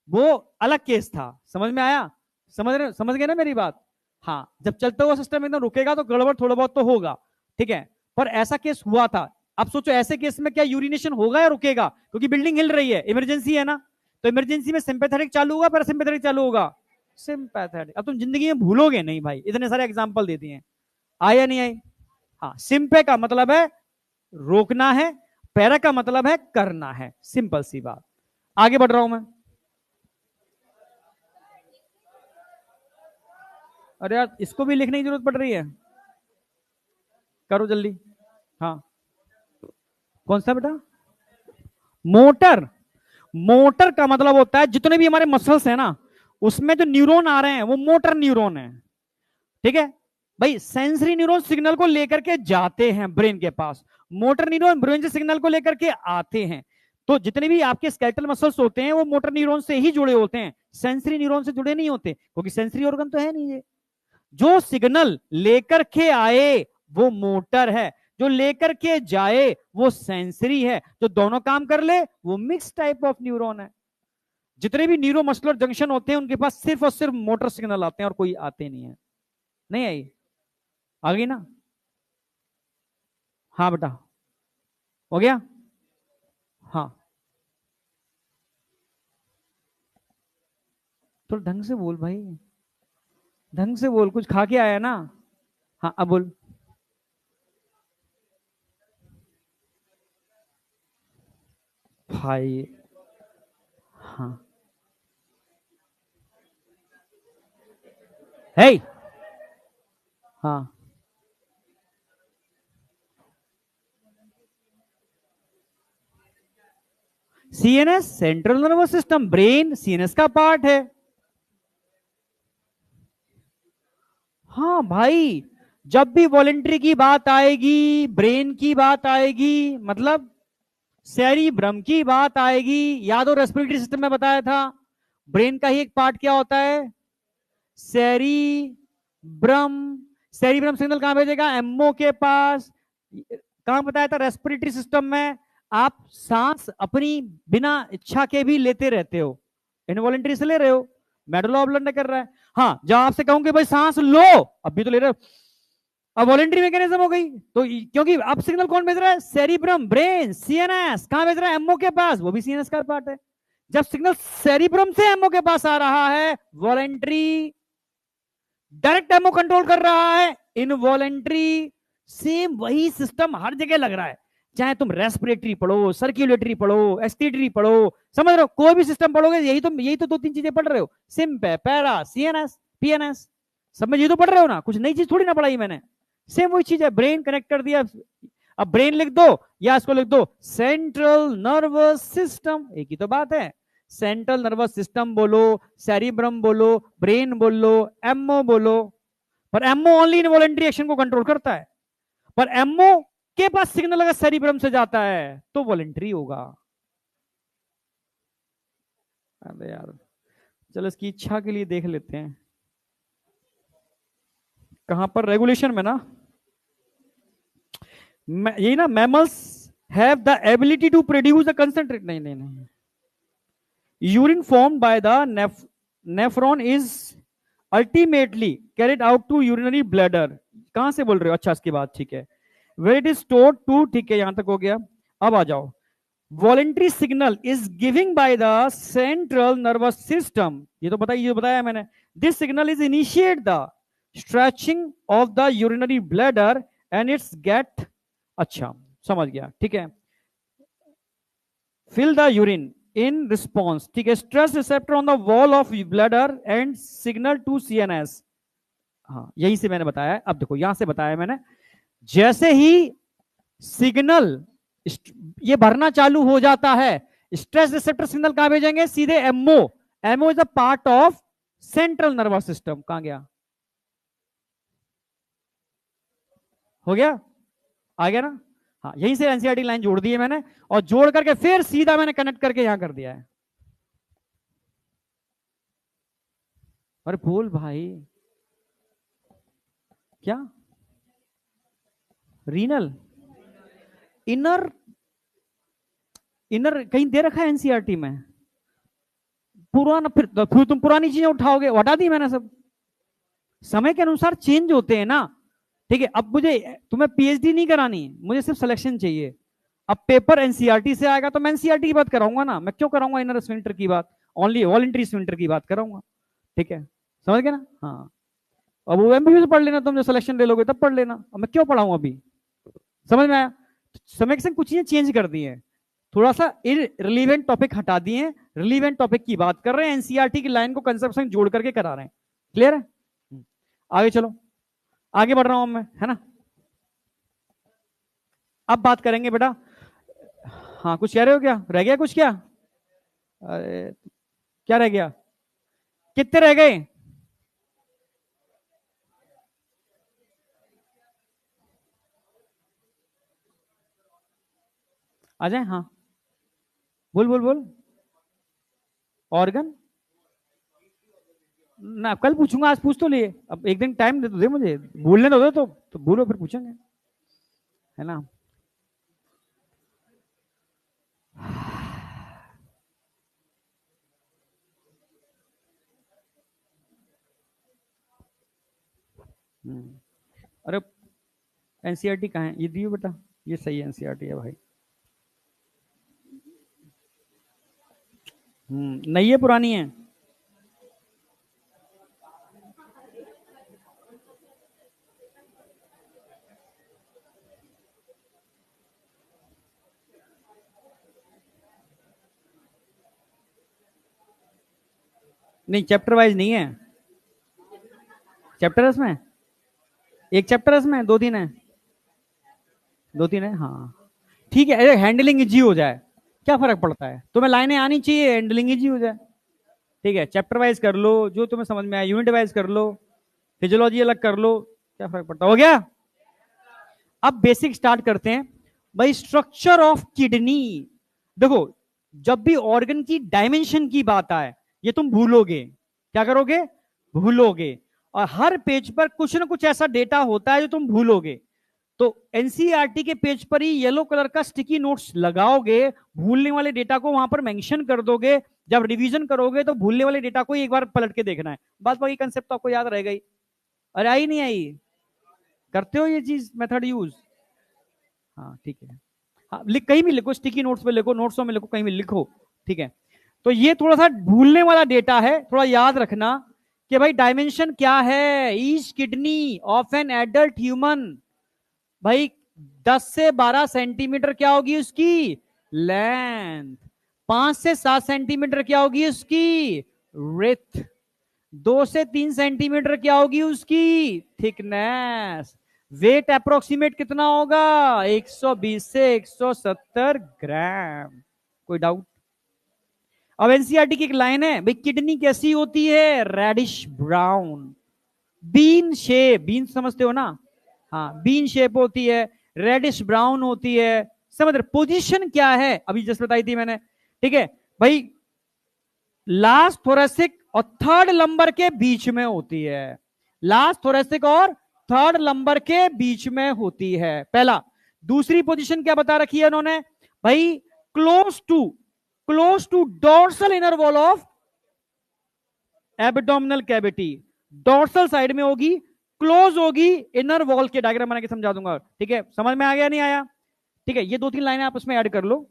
A: वो अलग केस था। समझ में आया, समझ गए ना मेरी बात। हाँ जब चलता हुआ सिस्टम एकदम रुकेगा तो गड़बड़ थोड़ा बहुत तो होगा, ठीक है। पर ऐसा केस हुआ था। अब सोचो ऐसे केस में क्या यूरिनेशन होगा या रुकेगा, क्योंकि बिल्डिंग हिल रही है, इमरजेंसी है ना। तो इमरजेंसी में सिंपैथेटिक चालू होगा, पैरासिम्पैथेटिक चालू होगा, सिंपैथेटिक। अब तुम जिंदगी में भूलोगे नहीं भाई, इतने सारे एग्जांपल दे दिए, आया नहीं आई। हाँ सिंपे का मतलब है रोकना है, पैरा का मतलब है करना है, सिंपल सी बात। आगे बढ़ रहा हूं मैं। अरे यार इसको भी लिखने की जरूरत पड़ रही है, करो जल्दी। हाँ कौन सा बेटा, मोटर। मोटर का मतलब होता है जितने भी हमारे मसल्स है ना, उसमें जो न्यूरॉन आ रहे हैं वो मोटर न्यूरॉन है, ठीक है भाई। सेंसरी न्यूरॉन सिग्नल को लेकर के जाते हैं ब्रेन के पास, मोटर न्यूरॉन ब्रेन से सिग्नल को लेकर के आते हैं। तो जितने भी आपके स्केलेटल मसल्स होते हैं वो मोटर न्यूरॉन से ही जुड़े होते हैं, सेंसरी न्यूरॉन से जुड़े नहीं होते, क्योंकि सेंसरी ऑर्गन तो है नहीं ये। जो सिग्नल लेकर के आए वो मोटर है, जो लेकर के जाए वो सेंसरी है, जो दोनों काम कर ले वो मिक्स टाइप ऑफ न्यूरॉन है। जितने भी न्यूरोमस्कुलर जंक्शन होते हैं उनके पास सिर्फ और सिर्फ मोटर सिग्नल आते हैं और कोई आते नहीं है। नहीं आई, आ गई ना। हाँ बेटा हो गया। हाँ तो ढंग से बोल भाई, ढंग से बोल, कुछ खा के आया ना। हाँ अब बोल। भाई हाँ है, हाँ CNS central nervous system, brain CNS का पार्ट है। हाँ भाई जब भी वॉलेंट्री की बात आएगी, ब्रेन की बात आएगी, मतलब सेरिब्रम की बात आएगी, याद हो रेस्पिरेटरी सिस्टम में बताया था ब्रेन का ही एक पार्ट क्या होता है, सेरिब्रम। सेरिब्रम सिग्नल कहां भेजेगा, एमओ के पास। कहां बताया था, रेस्पिरेटरी सिस्टम में। आप सांस अपनी बिना इच्छा के भी लेते रहते हो, इनवॉलेंट्री से ले रहे हो, मेडुला ऑब्लर कर रहा है। हाँ जब आपसे कहूंगे भाई सांस लो, अभी तो ले रहे हो, अब वॉलेंट्री मैकेनिज्म हो गई। तो क्योंकि अब सिग्नल कौन भेज रहा है, सेरिब्रम, ब्रेन, सीएनएस। कहां भेज रहा है, एमओ के पास, वो भी सीएनएस का पार्ट है। जब सिग्नल सेरिब्रम से एमओ के पास आ रहा है, वॉलेंट्री डायरेक्ट एमओ कंट्रोल कर रहा है, इनवॉलेंट्री सेम वही सिस्टम हर जगह लग रहा है। चाहे तुम रेस्पिरेटरी पढ़ो, सर्कुलेटरी पढ़ो, एक्सटीटरी पढ़ो, समझ रहे हो, कोई भी सिस्टम पढ़ोगे यही तो दो तीन चीजें पढ़ रहे हो, सिम्प है, पैरा, सीएनएस, पीएनएस, सब में ये तो पढ़ रहे हो ना, कुछ नई चीज थोड़ी ना पढ़ाई मैंने, सेम वही चीज है। ब्रेन कनेक्ट कर दिया, अब ब्रेन लिख दो या इसको लिख दो सेंट्रल नर्वस सिस्टम, एक ही तो बात है। सेंट्रल नर्वस सिस्टम बोलो, सेरिब्रम बोलो, ब्रेन बोलो, एमओ बोलो, पर एमओ ओनली इनवॉलेंट्री एक्शन को कंट्रोल करता है, पर एमओ के पास सिग्नल अगर सेरिब्रम से जाता है तो वॉलेंट्री होगा। अरे यार चलो इसकी इच्छा के लिए देख लेते हैं, कहां पर रेगुलेशन में ना, यही ना, mammals have the ability to produce a concentrate, नहीं नहीं नहीं, urine form by the nephron is ultimately carried out to urinary bladder, कहां से बोल रहे हो, अच्छा इसके बाद ठीक है, where it is stored to, ठीक है यहां तक हो गया। अब आ जाओ, voluntary signal is giving by the central nervous system, ये तो बताइए, ये बताया मैंने, this signal is initiate the stretching of the urinary bladder and its gate, अच्छा समझ गया ठीक है, fill the urine in response, ठीक है, stress receptor on the wall of bladder and signal to CNS, हाँ यहीं से मैंने बताया। अब देखो यहां से बताया मैंने, जैसे ही सिग्नल ये भरना चालू हो जाता है, स्ट्रेस रिसेप्टर सिग्नल कहां भेजेंगे, सीधे MO, MO is a part of central nervous system, कहां गया, हो गया, आ गया ना, हाँ यहीं से एनसीईआरटी लाइन जोड़ दी है मैंने, और जोड़ करके फिर सीधा मैंने कनेक्ट करके यहां कर दिया है। अरे बोल भाई, क्या रीनल, इनर, इनर कहीं दे रखा है एनसीईआरटी में, पुराना, फिर तुम पुरानी चीजें उठाओगे, हटा दी मैंने सब, समय के अनुसार चेंज होते हैं ना, ठीक है। अब मुझे तुम्हें पीएचडी नहीं करानी, मुझे सिर्फ सिलेक्शन चाहिए। अब पेपर एनसीईआरटी से आएगा तो मैं एनसीईआरटी की बात कराऊंगा ना, मैं क्यों कराऊंगा इनर स्फिंक्टर की बात, ओनली वॉलंटरी स्फिंक्टर की बात कराऊंगा, ठीक है, समझ गए ना, हाँ। अब वो एमबीबीएस पढ़ लेना, तुम जब सिलेक्शन ले लोगे तब पढ़ लेना, अब मैं क्यों पढ़ाऊं अभी, समझ में आया। समय के संग कुछ चीजें चेंज कर दी हैं, थोड़ा सा इररिलेवेंट टॉपिक हटा दिए, रिलेवेंट टॉपिक की बात कर रहे हैं, एनसीईआरटी की लाइन को कंसेप्ट संग जोड़ करके करा रहे हैं, क्लियर है। आगे चलो, आगे बढ़ रहा हूं मैं, है ना। अब बात करेंगे बेटा, हाँ कुछ कह रहे हो, क्या रह गया कुछ, क्या, अरे क्या रह गया, कितने रह गए, आ जाए, हाँ बोल बोल बोल, ऑर्गन ना कल पूछूंगा, आज पूछ तो लिए, अब एक दिन टाइम दे तो दे मुझे, भूलने तो दे, तो भूलो फिर पूछेंगे, है ना। अरे एनसीईआरटी कहाँ है, ये दियो बेटा, ये सही एनसीईआरटी है भाई, नई है पुरानी है, नहीं चैप्टर वाइज नहीं है, चैप्टर इसमें एक चैप्टर इसमें, दो तीन है, दो तीन है, हाँ ठीक है, हैंडलिंग इजी हो जाए, क्या फर्क पड़ता है, तुम्हें लाइनें आनी चाहिए, हैंडलिंग इजी हो जाए, ठीक है, चैप्टर वाइज कर लो जो तुम्हें समझ में आया, यूनिट वाइज कर लो, फिजियोलॉजी अलग कर लो, क्या फर्क पड़ता, हो गया। अब बेसिक स्टार्ट करते हैं भाई, स्ट्रक्चर ऑफ किडनी। देखो जब भी ऑर्गन की डायमेंशन की बात आए, ये तुम भूलोगे, क्या करोगे, भूलोगे, और हर पेज पर कुछ ना कुछ ऐसा डेटा होता है जो तुम भूलोगे, तो एनसीईआरटी के पेज पर ही येलो कलर का स्टिकी नोट्स लगाओगे, भूलने वाले डेटा को वहां पर मेंशन कर दोगे, जब रिवीजन करोगे तो भूलने वाले डेटा को एक बार पलट के देखना है, बात बाकी कंसेप्ट तो आपको याद रह गई, अरे आई नहीं आई, करते हो ये चीज मेथड यूज, हाँ ठीक है, हाँ कहीं भी लिखो, स्टिकी नोट्स पे लिखो, नोट्सों में लिखो, कहीं भी लिखो, ठीक है। तो ये थोड़ा सा भूलने वाला डेटा है, थोड़ा याद रखना कि भाई डायमेंशन क्या है, each kidney of an adult human, भाई 10 से 12 सेंटीमीटर क्या होगी उसकी लेंथ, 5 से 7 सेंटीमीटर क्या होगी उसकी विड्थ, 2 से 3 सेंटीमीटर क्या होगी उसकी थिकनेस, वेट अप्रोक्सीमेट कितना होगा? 120 से 170 ग्राम। कोई डाउट? अब एनसीईआरटी की एक लाइन है भाई, किडनी कैसी होती है? Reddish brown, bean shape, bean समझते हो ना? हाँ, बीन शेप होती है, रेडिश ब्राउन होती है। समझ रहे? पोजीशन क्या है अभी जस्ट बताई थी मैंने, ठीक है भाई? लास्ट थोरेसिक और थर्ड लंबर के बीच में होती है। लास्ट थोरेसिक और थर्ड लंबर के बीच में होती है, पहला। दूसरी पोजीशन क्या बता रखी है उन्होंने भाई? Close to dorsal inner wall of abdominal cavity. Dorsal side में होगी, क्लोज होगी इनर वॉल के। डायग्राम बना के समझा दूंगा, ठीक है? समझ में आ गया नहीं आया? ठीक है, ये दो तीन लाइनें आप उसमें ऐड कर लो।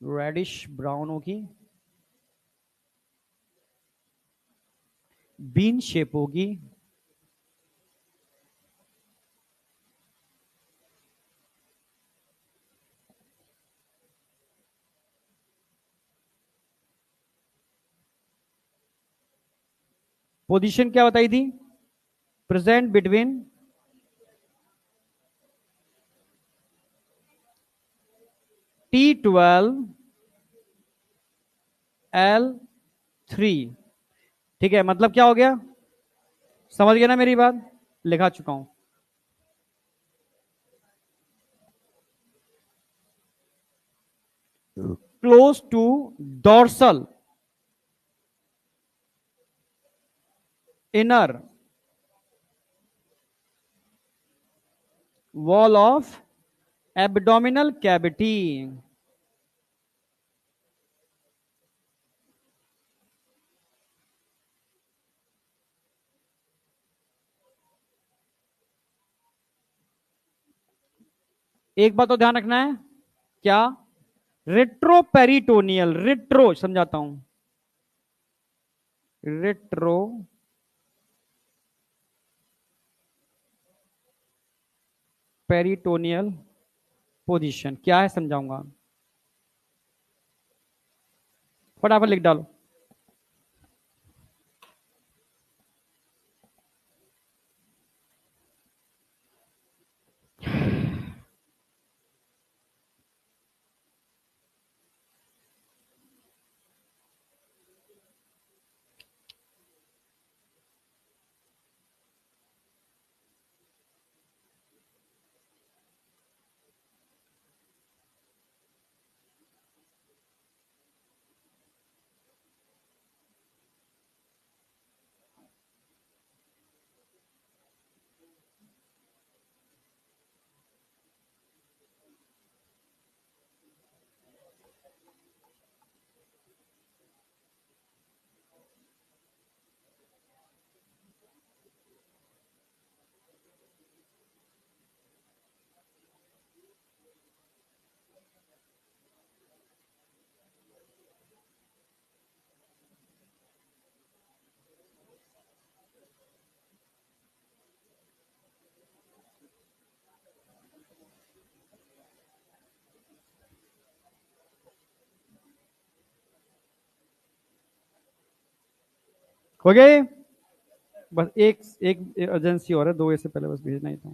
A: रेडिश ब्राउन होगी, बीन शेप होगी, पोजीशन क्या बताई थी? Present between T12 L3। ठीक है, मतलब क्या हो गया? समझ गया ना मेरी बात? लिखा चुका हूं। Close to dorsal inner wall of abdominal cavity. एक बात तो ध्यान रखना है, क्या? रेट्रोपेरिटोनियल, रेट्रो समझाता हूं, रेट्रो पेरिटोनियल पोजीशन क्या है समझाऊंगा, फटाफट लिख डालो। हो गए? बस एक एक एजेंसी और है, दो ऐसे पहले बस भेजना ही था।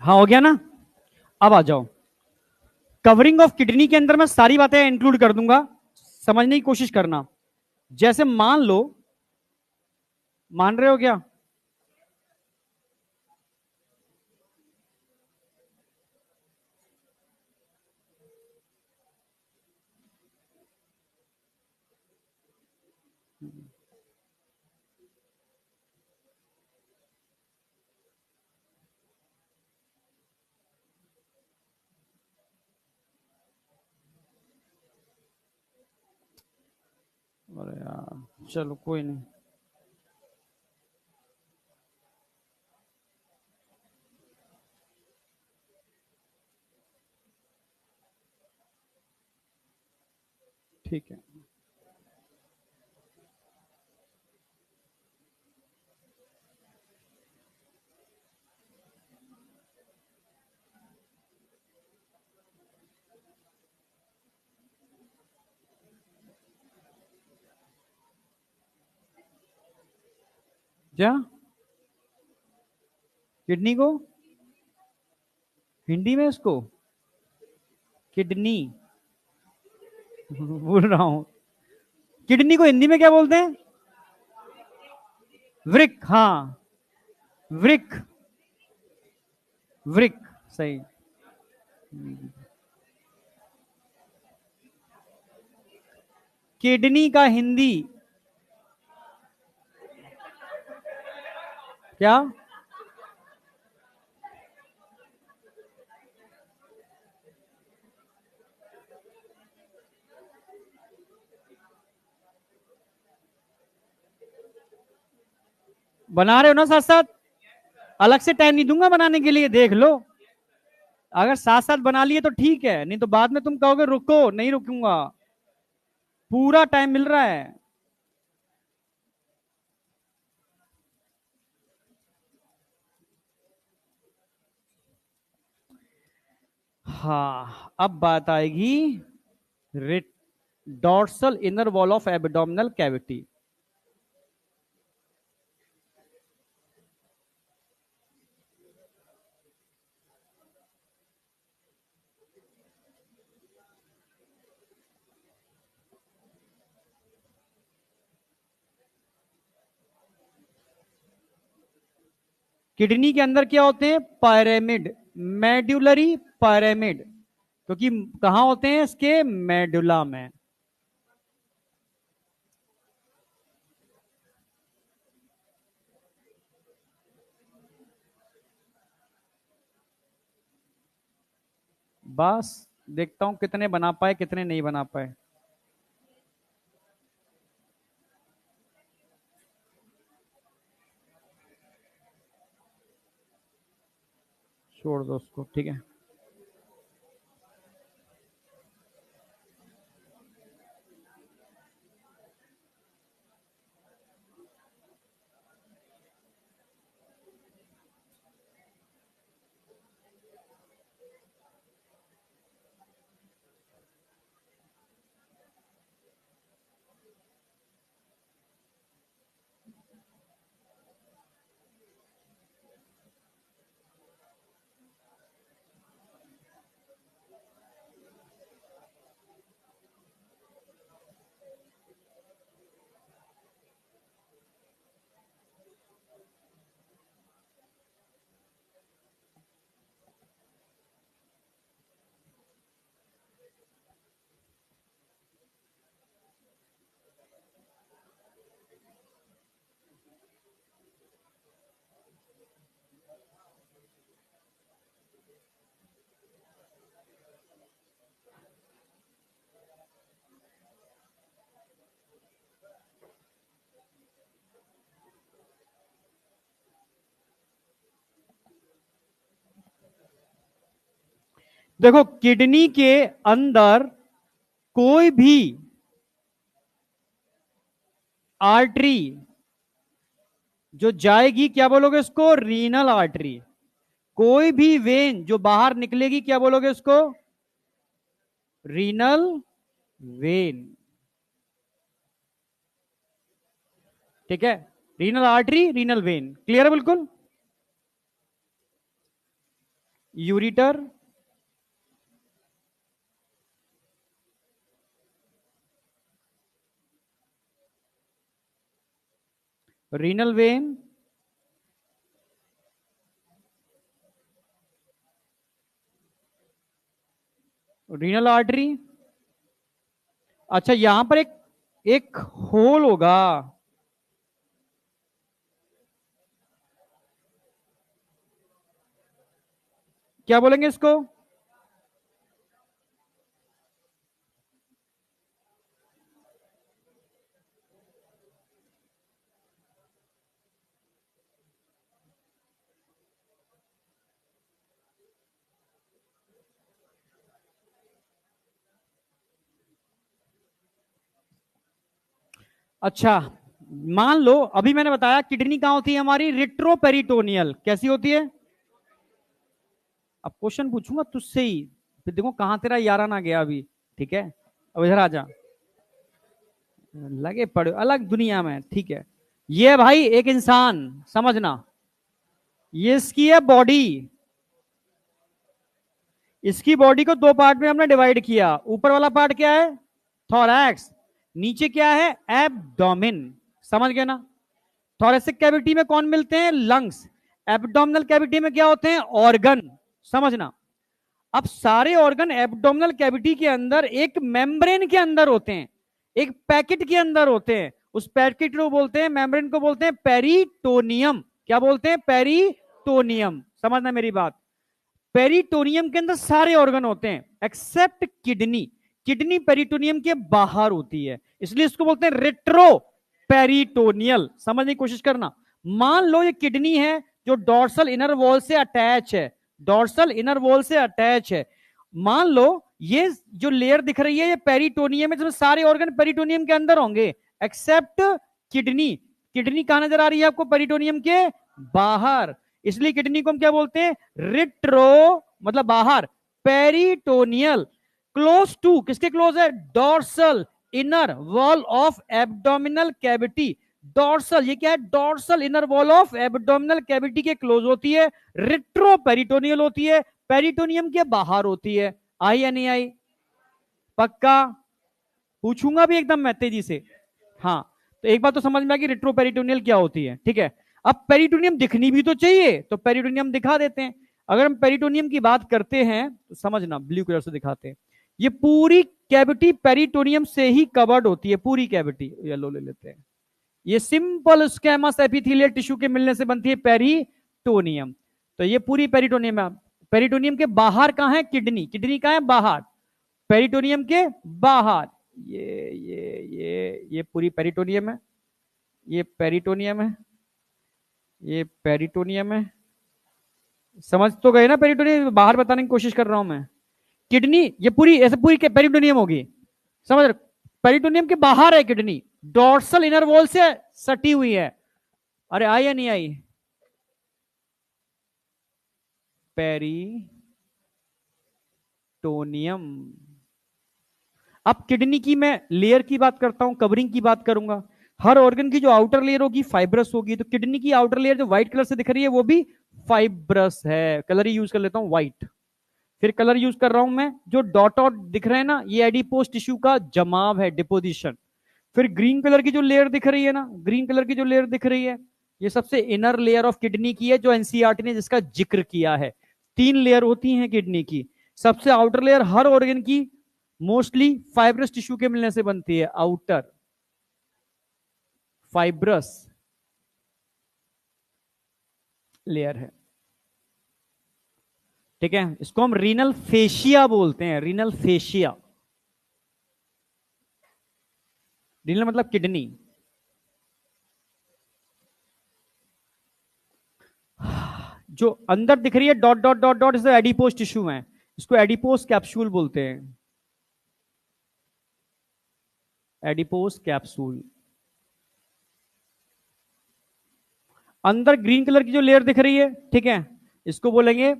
A: हाँ, हो गया ना? अब आ जाओ। कवरिंग ऑफ किडनी के अंदर मैं सारी बातें इंक्लूड कर दूंगा, समझने की कोशिश करना। जैसे मान लो, मान रहे हो क्या? अरे यार, चलो कोई नहीं। ठीक है। क्या? किडनी को हिंदी में इसको किडनी बोल रहा हूं। किडनी को हिंदी में क्या बोलते हैं? वृक, हाँ। वृक, वृक, सही। किडनी का हिंदी क्या? बना रहे हो ना साथ साथ? अलग से टाइम नहीं दूंगा बनाने के लिए, देख लो। अगर साथ साथ बना लिए तो ठीक है, नहीं तो बाद में तुम कहोगे रुको, नहीं रुकूंगा। पूरा टाइम मिल रहा है। हाँ, अब बात आएगी dorsal inner wall of abdominal cavity. Kidney के अंदर क्या होते हैं? पायरेमिड, मेड्यूलरी पायरेमिड। क्योंकि कहां होते हैं इसके? मेडुला में। बस देखता हूं कितने बना पाए कितने नहीं बना पाए। छोड़ दो उसको, ठीक है। देखो, किडनी के अंदर कोई भी आर्टरी जो जाएगी, क्या बोलोगे उसको? Renal artery. कोई भी वेन जो बाहर निकलेगी, क्या बोलोगे उसको? Renal vein. ठीक है। Renal artery, renal vein, clear है बिल्कुल? Ureter, renal vein, renal artery. अच्छा, यहां पर एक एक होल होगा। क्या बोलेंगे इसको? अच्छा, मान लो अभी मैंने बताया किडनी कहां होती है हमारी, रिट्रोपेरिटोनियल। कैसी होती है? अब क्वेश्चन पूछूंगा तुझसे ही, फिर देखो कहां तेरा याराना गया अभी। ठीक है, अब इधर आ जा, लगे पड़े अलग दुनिया में। ठीक है, ये भाई एक इंसान, समझना, ये इसकी है बॉडी। इसकी बॉडी को दो पार्ट में हमने डिवाइड किया। ऊपर वाला पार्ट क्या है? थोरैक्स। नीचे क्या है? एब्डोमिन। समझ गए ना? थोरेसिक कैविटी में कौन मिलते हैं? लंग्स। एब्डोमिनल कैविटी में क्या होते हैं? ऑर्गन। समझना, अब सारे ऑर्गन एब्डोमिनल कैविटी के अंदर एक मेम्ब्रेन के अंदर होते हैं, एक पैकेट के अंदर होते हैं। उस पैकेट को बोलते हैं, मेम्ब्रेन को बोलते हैं पेरिटोनियम। क्या बोलते हैं? पेरिटोनियम। समझना मेरी बात, पेरिटोनियम के अंदर सारे ऑर्गन होते हैं एक्सेप्ट किडनी। किडनी पेरिटोनियम के बाहर होती है, इसलिए इसको बोलते हैं रेट्रो पेरिटोनियल। समझने की कोशिश करना। मान लो ये किडनी है जो डॉर्सल इनर वॉल से अटैच है, डॉर्सल इनर वॉल से अटैच है। मान लो ये जो लेयर दिख रही है ये पेरिटोनियम है, जिसमें सारे ऑर्गन पेरिटोनियम के अंदर होंगे एक्सेप्ट किडनी। किडनी कहां नजर आ रही है आपको? पेरिटोनियम के बाहर। इसलिए किडनी को हम क्या बोलते हैं? रिट्रो, मतलब बाहर, पेरिटोनियल। क्लोज टू, किसके क्लोज है? Dorsal inner wall of abdominal cavity. Dorsal, ये क्या है? Dorsal inner wall of abdominal cavity के क्लोज होती है। रिट्रो पेरिटोनियल होती है, पेरिटोनियम के बाहर होती है। आई या नहीं आई? पक्का? पूछूंगा भी एकदम मैं तेजी से। हाँ, तो एक बात तो समझ में आ गई रिट्रोपेरिटोनियल क्या होती है। ठीक है, अब पेरिटोनियम दिखनी भी तो चाहिए, तो पेरिटोनियम दिखा देते हैं। अगर हम पेरिटोनियम की बात करते हैं तो समझना, ब्लू कलर से दिखाते हैं। ये पूरी कैविटी पेरिटोनियम से ही कवर्ड होती है, पूरी कैविटी। येलो ले लेते हैं। ये सिंपल स्कैमस एपिथेलियल टिश्यू के मिलने से बनती है पेरिटोनियम। तो ये पूरी पेरिटोनियम है। पेरिटोनियम के बाहर कहां है? किडनी। किडनी कहां है? बाहर, पेरिटोनियम के बाहर। ये पूरी पेरिटोनियम है, ये पेरिटोनियम है, ये पेरिटोनियम है। समझ तो गए ना? पेरिटोनियम बाहर बताने की कोशिश कर रहा हूं मैं। किडनी ये पूरी ऐसे पूरी पेरिटोनियम होगी, समझ रहे? पेरिटोनियम के बाहर है किडनी, डॉर्सल इनर वॉल से सटी हुई है। अरे आई या नहीं आई? पेरिटोनियम। अब किडनी की मैं लेयर की बात करता हूं, कवरिंग की बात करूंगा। हर ऑर्गन की जो आउटर लेयर होगी फाइब्रस होगी, तो किडनी की आउटर लेयर जो व्हाइट कलर से दिख रही है वो भी फाइब्रस है। कलर ही यूज कर लेता हूं व्हाइट। फिर कलर यूज कर रहा हूं मैं, जो डॉट डॉट दिख रहे हैं ना, ये एडिपोज टिश्यू का जमाव है, डिपोजिशन। फिर ग्रीन कलर की जो लेयर दिख रही है ना, ग्रीन कलर की जो लेयर दिख रही है, ये सबसे इनर लेयर ऑफ किडनी की है, जो एनसीईआरटी ने जिसका जिक्र किया है। तीन लेयर होती हैं किडनी की। सबसे आउटर लेयर हर ऑर्गन की मोस्टली फाइब्रस टिश्यू के मिलने से बनती है, आउटर फाइब्रस लेयर है। ठीक है, इसको हम रीनल फेशिया बोलते हैं, रीनल फेशिया। रीनल मतलब किडनी। जो अंदर दिख रही है डॉट डॉट डॉट डॉट, इसे एडिपोज टिश्यू है, इसको एडिपोज कैप्सूल बोलते हैं, एडिपोज कैप्सूल। अंदर ग्रीन कलर की जो लेयर दिख रही है, ठीक है, इसको बोलेंगे,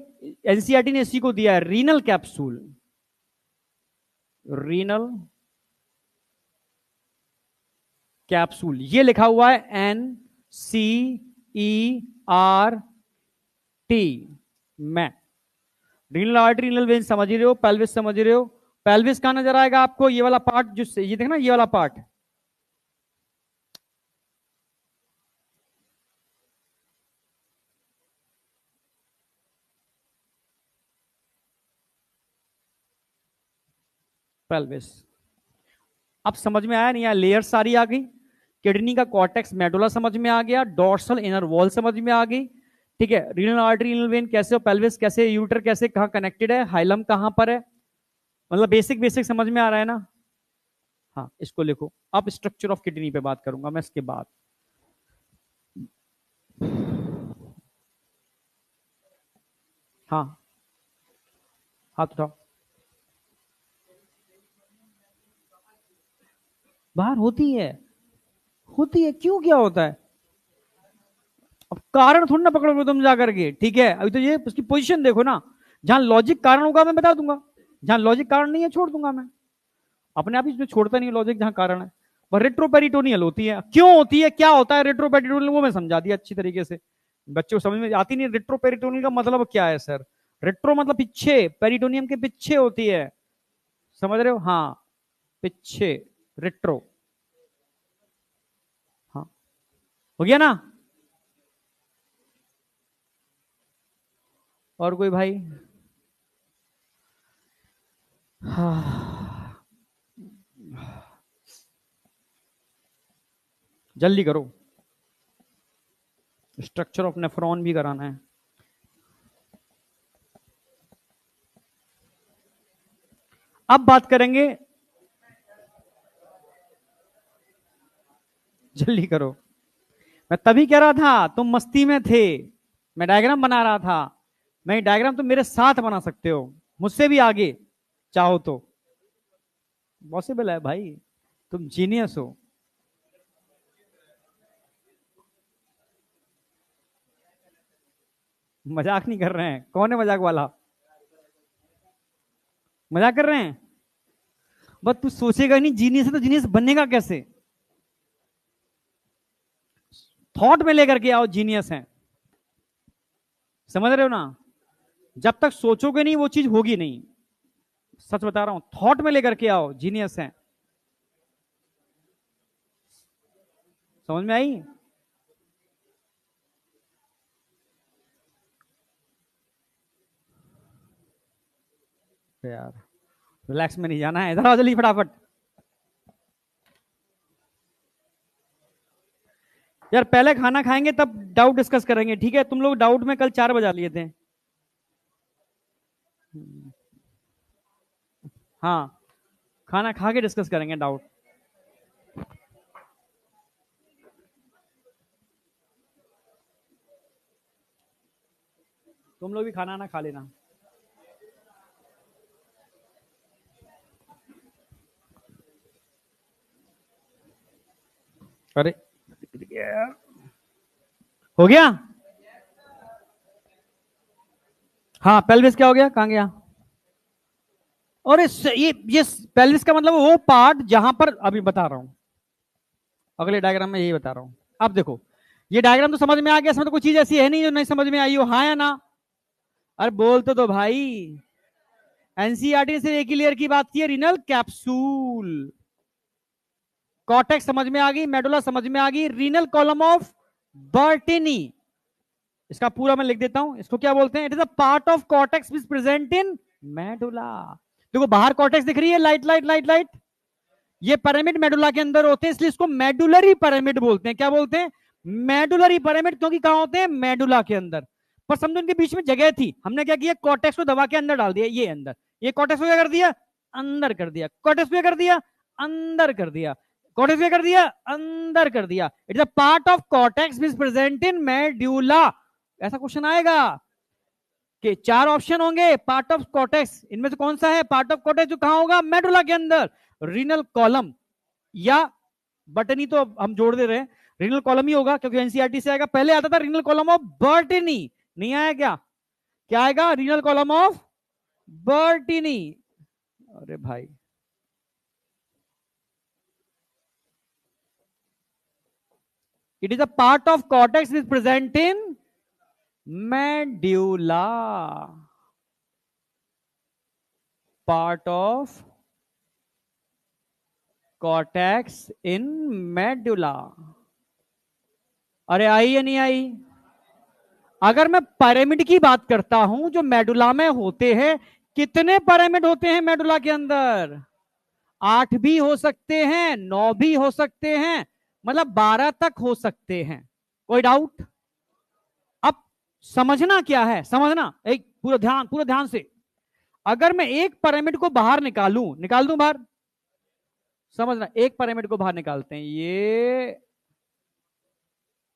A: एनसीईआरटी ने इसी को दिया है, रीनल कैप्सूल। रीनल कैप्सूल, ये लिखा हुआ है NCERT में। रीनल आर्टरी, रीनल वेन समझ ही रहे हो, पेल्विस समझ रहे हो। पेल्विस कहां नजर आएगा आपको? ये वाला पार्ट, जो ये देखना, ये वाला पार्ट, पेल्विस। अब समझ में आया नहीं आया? लेयर सारी आ गई। किडनी का कॉर्टेक्स मेडुला समझ में आ गया, डॉर्सल इनर वॉल समझ में आ गई। ठीक है, रीनल आर्टरी, रीनल वेन कैसे, पेल्विस कैसे, यूटर कैसे, कहां कनेक्टेड है, हाइलम कहां पर है, मतलब बेसिक बेसिक समझ में आ रहा है ना? हाँ, इसको लिखो। अब स्ट्रक्चर ऑफ किडनी पे बात करूंगा मैं इसके बाद। हाँ, हाथ उठाओ। बाहर होती है, होती है। क्यों क्या होता है? अब कारण थोड़ी ना पकड़ोगे तुम जा करके, ठीक है? अभी तो ये उसकी पोजीशन देखो ना, जहां लॉजिक कारण होगा मैं बता दूंगा, जहां लॉजिक कारण नहीं है छोड़ दूंगा मैं। अपने आप ही इसमें छोड़ता नहीं लॉजिक जहां कारण है। पर रेट्रोपेरिटोनियल होती है, क्यों होती है, क्या होता है रेट्रोपेरिटोनियल, वो मैं समझा दिया अच्छी तरीके से। बच्चों को समझ में आती नहीं रेट्रोपेरिटोनियल का मतलब क्या है सर। रेट्रो मतलब पीछे, पेरिटोनियम के पीछे होती है, समझ रहे हो? हाँ, पीछे, रेट्रो। हाँ, हो गया ना? और कोई भाई? हाँ, जल्दी करो, स्ट्रक्चर ऑफ नेफ्रॉन भी कराना है। अब बात करेंगे, जल्दी करो। मैं तभी कह रहा था तुम मस्ती में थे, मैं डायग्राम बना रहा था। मैं डायग्राम तुम मेरे साथ बना सकते हो, मुझसे भी आगे चाहो तो, पॉसिबल है भाई, तुम जीनियस हो। मजाक नहीं कर रहे हैं, कौन है मजाक वाला? मजाक कर रहे हैं? बस तू सोचेगा नहीं जीनियस है तो जीनियस बनेगा कैसे? थॉट में लेकर के आओ जीनियस है, समझ रहे हो ना? जब तक सोचोगे नहीं वो चीज होगी नहीं, सच बता रहा हूं, थॉट में लेकर के आओ, जीनियस है। समझ में आई? तो यार रिलैक्स में नहीं जाना है, इधर आओ जल्दी फटाफट। यार पहले खाना खाएंगे तब डाउट डिस्कस करेंगे, ठीक है? तुम लोग डाउट में कल 4 बजा लिए थे। हाँ, खाना खा के डिस्कस करेंगे डाउट। तुम लोग भी खाना ना खा लेना। अरे हो गया? हाँ, पेल्विस क्या हो गया, कहां गया? और ये पेल्विस का मतलब वो पार्ट जहां पर, अभी बता रहा हूं, अगले डायग्राम में यही बता रहा हूं। अब देखो, ये डायग्राम तो समझ में आ गया, इसमें तो कोई चीज ऐसी है नहीं जो नहीं समझ में आई हो, हाँ या ना? अरे बोल तो भाई। एनसीईआरटी से एक ही लेयर की बात की है, रिनल कैप्सूल। कॉर्टेक्स समझ में आ गई, मेडुला समझ में आ गई, रीनल कॉलम ऑफ बर्टिनी, इसका पूरा मैं लिख देता हूं, इसको क्या बोलते हैं? It is a part of cortex which present in medulla. देखो बाहर कॉर्टेक्स दिख रही है, लाइट लाइट लाइट लाइट, ये पिरामिड मेडुला के अंदर होते हैं, इसलिए इसको मेडुलरी पिरामिड बोलते हैं। क्या बोलते हैं? मेडुलरी पिरामिड, क्योंकि कहां होते हैं? मेडुला के अंदर। पर समझो इनके बीच में जगह थी, हमने क्या किया, कॉर्टेक्स को दबा के अंदर डाल दिया, ये अंदर, ये कॉर्टेक्स को क्या कर दिया? अंदर कर दिया। कॉर्टेक्स को क्या कर दिया? अंदर कर दिया। कॉर्टेक्स को क्या कर दिया? अंदर कर दिया। It is a part of cortex which present in medulla. ऐसा क्वेश्चन आएगा कि 4 ऑप्शन होंगे पार्ट ऑफ कॉर्टेक्स, इनमें से कौन सा है पार्ट ऑफ कॉर्टेक्स जो कहां होगा? मेडुला के अंदर। रीनल कॉलम या बटनी, तो हम जोड़ दे रहे हैं, रीनल कॉलम ही होगा क्योंकि एनसीईआरटी से आएगा। पहले आता था रीनल कॉलम ऑफ बर्टिनी, नहीं आया क्या? क्या आएगा? Renal column of Bertini. अरे भाई, it is a part of cortex is present in medulla, part of cortex in medulla. अरे आई या नहीं आई? अगर मैं पिरामिड की बात करता हूं जो मेडुला में होते हैं, कितने पिरामिड होते हैं मेडुला के अंदर? 8 भी हो सकते हैं, 9 भी हो सकते हैं, मतलब 12 तक हो सकते हैं। कोई डाउट? अब समझना क्या है, समझना एक पूरा ध्यान से। अगर मैं एक पिरामिड को बाहर निकाल दूं बाहर, समझना, एक पिरामिड को बाहर निकालते हैं,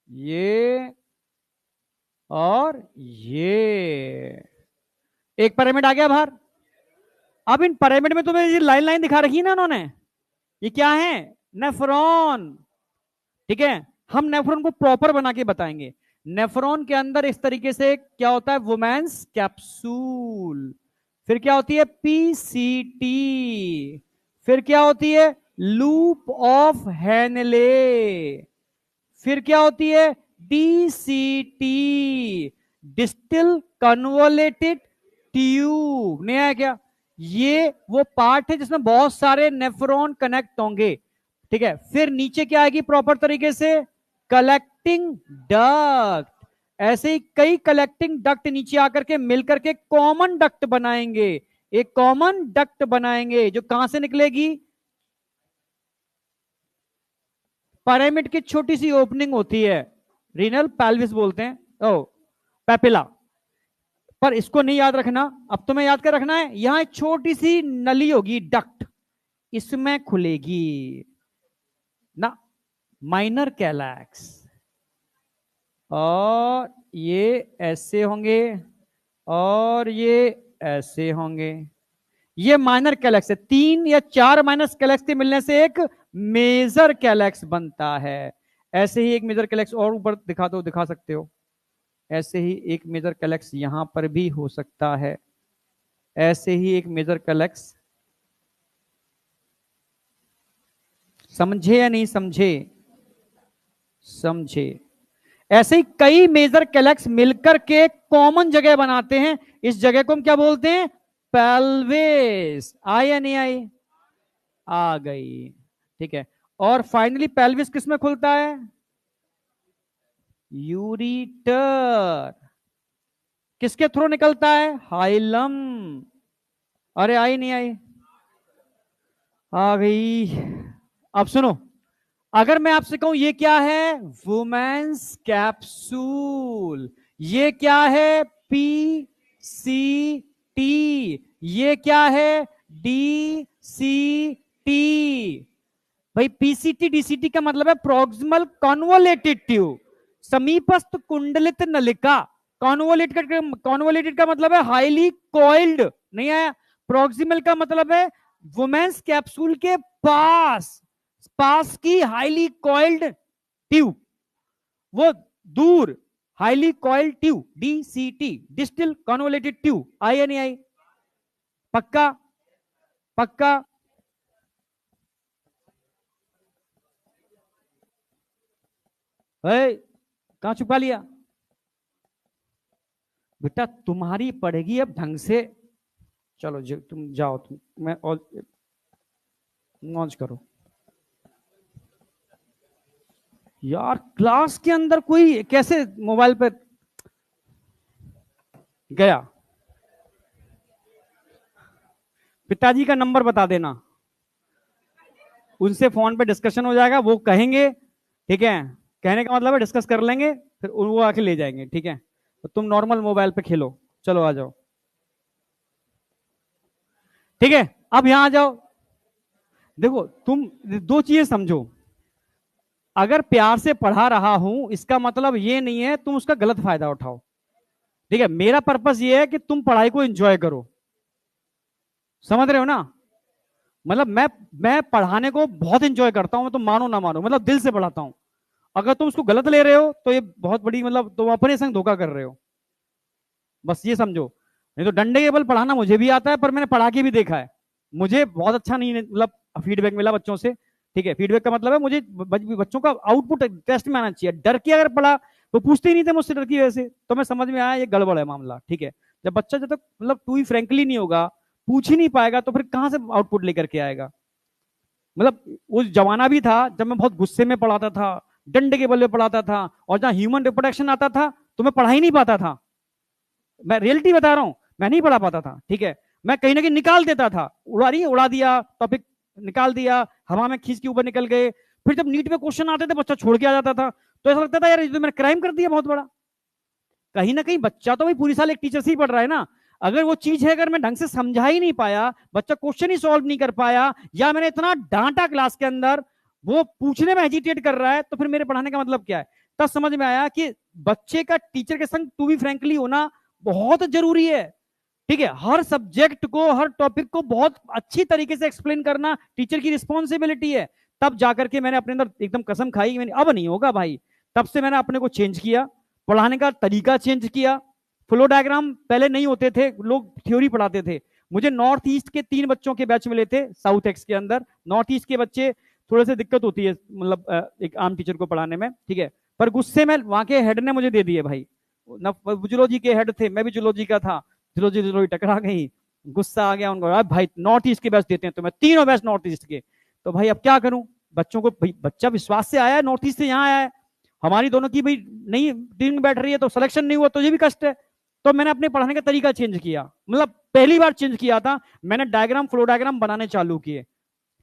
A: ये और ये, एक पिरामिड आ गया बाहर। अब इन पिरामिड में तुम्हें ये लाइन लाइन दिखा रखी है ना उन्होंने, ये क्या है? नेफ्रॉन। ठीक है, हम नेफ्रॉन को प्रॉपर बना के बताएंगे। नेफ्रॉन के अंदर इस तरीके से क्या होता है, वुमेन्स कैप्सूल, फिर क्या होती है पीसीटी, फिर क्या होती है लूप ऑफ हेनले, फिर क्या होती है डीसीटी, डिस्टिल कन्वोलेटेड ट्यूब। नहीं आया क्या? ये वो पार्ट है जिसमें बहुत सारे नेफ्रॉन कनेक्ट होंगे। ठीक है, फिर नीचे क्या आएगी प्रॉपर तरीके से, कलेक्टिंग डक्ट। ऐसे ही कई कलेक्टिंग डक्ट नीचे आकर के मिलकर के कॉमन डक्ट बनाएंगे, एक कॉमन डक्ट बनाएंगे जो कहां से निकलेगी, पिरामिड की छोटी सी ओपनिंग होती है, रीनल पेल्विस बोलते हैं, ओ पेपिला। पर इसको नहीं याद रखना, अब तुम्हें याद कर रखना है, यहां एक छोटी सी नली होगी डक्ट, इसमें खुलेगी ना माइनर कैलैक्स, और ये ऐसे होंगे और ये ऐसे होंगे। ये माइनर कैलैक्स है, 3 या 4 माइनर कैलैक्स के मिलने से एक मेजर कैलैक्स बनता है। ऐसे ही एक मेजर कैलैक्स और ऊपर दिखा सकते हो, ऐसे ही एक मेजर कैलैक्स यहां पर भी हो सकता है, ऐसे ही एक मेजर कैलैक्स। समझे या नहीं समझे? समझे। ऐसे ही कई मेजर कैलैक्स मिलकर के कॉमन जगह बनाते हैं, इस जगह को हम क्या बोलते हैं, पेल्विस। आई या नहीं आई? आ गई, ठीक है। और फाइनली पेल्विस किसमें खुलता है, यूरिटर। किसके थ्रू निकलता है, हाइलम। अरे आई नहीं आई? आ गई। अब सुनो, अगर मैं आपसे कहूं ये क्या है, वुमेन्स कैप्सूल, ये क्या है पी सी टी, ये क्या है डी सी टी। भाई पीसीटी डीसीटी का मतलब है प्रोक्सिमल कॉन्वोलेटेड ट्यूब, समीपस्थ कुंडलित नलिका। कॉन्वोलेटेड का मतलब है हाईली कॉइल्ड, नहीं आया? प्रोक्सिमल का मतलब है वुमेन्स कैप्सूल के पास, पास की हाईली कॉइल्ड ट्यूब, वो दूर highly coiled tube, DCT, distal convoluted tube. आई या नहीं आई? पक्का? पक्का? कहां छुपा लिया बेटा, तुम्हारी पड़ेगी अब ढंग से। चलो तुम जाओ, तुम मैं और लॉन्च करो। यार क्लास के अंदर कोई कैसे मोबाइल पे गया? पिताजी का नंबर बता देना, उनसे फोन पे डिस्कशन हो जाएगा, वो कहेंगे, ठीक है, कहने का मतलब है डिस्कस कर लेंगे, फिर वो आके ले जाएंगे, ठीक है। तो तुम नॉर्मल मोबाइल पे खेलो, चलो आ जाओ, ठीक है। अब यहां आ जाओ, देखो तुम दो चीजें समझो, अगर प्यार से पढ़ा रहा हूं इसका मतलब ये नहीं है तुम उसका गलत फायदा उठाओ, ठीक है। मेरा पर्पस ये है कि तुम पढ़ाई को एंजॉय करो, समझ रहे हो ना? मतलब मैं पढ़ाने को बहुत एंजॉय करता हूं, तो मानो ना मानो, मतलब दिल से पढ़ाता हूं। अगर तुम उसको गलत ले रहे हो तो ये बहुत बड़ी, मतलब तुम अपने संग धोखा कर रहे हो, बस ये समझो। नहीं तो डंडे के बल पढ़ाना मुझे भी आता है, पर मैंने पढ़ा के भी देखा है, मुझे बहुत अच्छा नहीं, मतलब फीडबैक मिला बच्चों से, ठीक है। फीडबैक का मतलब है मुझे बच्चों का आउटपुट टेस्ट में आना चाहिए। डर के अगर पढ़ा तो पूछते ही नहीं थे मुझसे, डर की वजह से, तो मैं समझ में आया ये गड़बड़ है मामला, ठीक है। जब बच्चा जब तक मतलब टू ही फ्रेंकली नहीं होगा, पूछ ही नहीं पाएगा, तो फिर कहां से आउटपुट लेकर के आएगा? मतलब उस जमाना भी था जब मैं बहुत गुस्से में पढ़ाता था, डंडे के बल पे पढ़ाता था, और जहां ह्यूमन रिप्रोडक्शन आता था तो मैं पढ़ा ही नहीं पाता था। मैं रियलिटी बता रहा हूं, मैं नहीं पढ़ा पाता था, ठीक है। मैं कहीं ना कहीं निकाल देता था, उड़ा दिया टॉपिक, निकाल दिया, हवा में खींच के ऊपर निकल गए। फिर जब नीट में क्वेश्चन आते थे बच्चा छोड़ के आ जाता था, तो ऐसा लगता था यार ये तो मैंने क्राइम कर दिया बहुत बड़ा। कहीं ना कहीं बच्चा तो भाई पूरी साल एक टीचर से ही पढ़ रहा है ना, अगर वो चीज है, अगर मैं ढंग से समझा ही नहीं पाया, बच्चा क्वेश्चन ही सॉल्व नहीं कर पाया, या मैंने इतना डांटा क्लास के अंदर, वो पूछने में हेजिटेट कर रहा है, तो फिर मेरे पढ़ाने का मतलब क्या है? तब समझ में आया कि बच्चे का टीचर के संग टू बी फ्रेंकली होना बहुत जरूरी है, ठीक है। हर सब्जेक्ट को, हर टॉपिक को बहुत अच्छी तरीके से एक्सप्लेन करना टीचर की रिस्पॉन्सिबिलिटी है, तब जाकर के मैंने अपने अंदर एकदम कसम खाई, मैंने अब नहीं होगा भाई। तब से मैंने अपने को चेंज किया, पढ़ाने का तरीका चेंज किया। फ्लो डायग्राम पहले नहीं होते थे, लोग थ्योरी पढ़ाते थे। मुझे नॉर्थ ईस्ट के 3 बच्चों के बैच मिले थे साउथ एक्स के अंदर। नॉर्थ ईस्ट के बच्चे थोड़े से दिक्कत होती है, मतलब एक आम टीचर को पढ़ाने में, ठीक है, पर गुस्से में वहां के हेड ने मुझे दे दिए भाई। जूलॉजी के हेड थे, मैं भी जूलॉजी का था, जूलॉजी टकरा गई, गुस्सा आ गया उनको, अब भाई नॉर्थ ईस्ट के बैच देते हैं तो मैं तीनों बैच नॉर्थ ईस्ट के। तो भाई अब क्या करूं, बच्चों को, भाई बच्चा विश्वास से आया है, नॉर्थ ईस्ट से यहाँ आया है, हमारी दोनों की भाई नहीं टीम में बैठ रही है तो सिलेक्शन नहीं हुआ तो ये भी कष्ट है। तो मैंने अपने पढ़ाने का तरीका चेंज किया, मतलब पहली बार चेंज किया था मैंने, डायग्राम फ्लो डायग्राम बनाने चालू किए,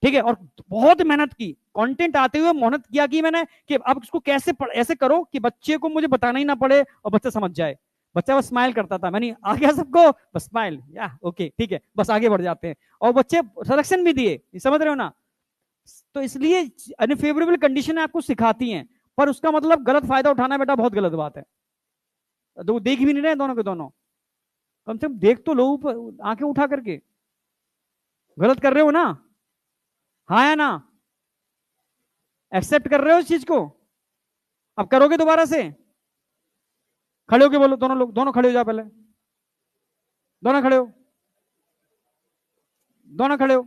A: ठीक है, और बहुत मेहनत की, कंटेंट आते हुए मेहनत किया कि मैंने कि अब इसको कैसे ऐसे करो कि बच्चे को मुझे बताना ही ना पड़े और बच्चा समझ जाए। बच्चा बस स्माइल करता था, मैंने आ गया सबको, बस स्माइल, या ओके ठीक है, बस आगे बढ़ जाते हैं, और बच्चे सिलेक्शन भी दिए, समझ रहे हो ना। तो इसलिए अनफेवरेबल कंडीशन आपको सिखाती हैं, पर उसका मतलब गलत फायदा उठाना बेटा बहुत गलत बात है। तो देख भी नहीं रहे दोनों के दोनों, कम से कम देख तो लो आंखें उठा करके, गलत कर रहे हो ना, हाँ या ना, एक्सेप्ट कर रहे हो इस चीज को, अब करोगे दोबारा से, खड़े होके बोलो दोनों लोग, दोनों खड़े हो जाओ पहले, दोनों खड़े हो, दोनों खड़े हो।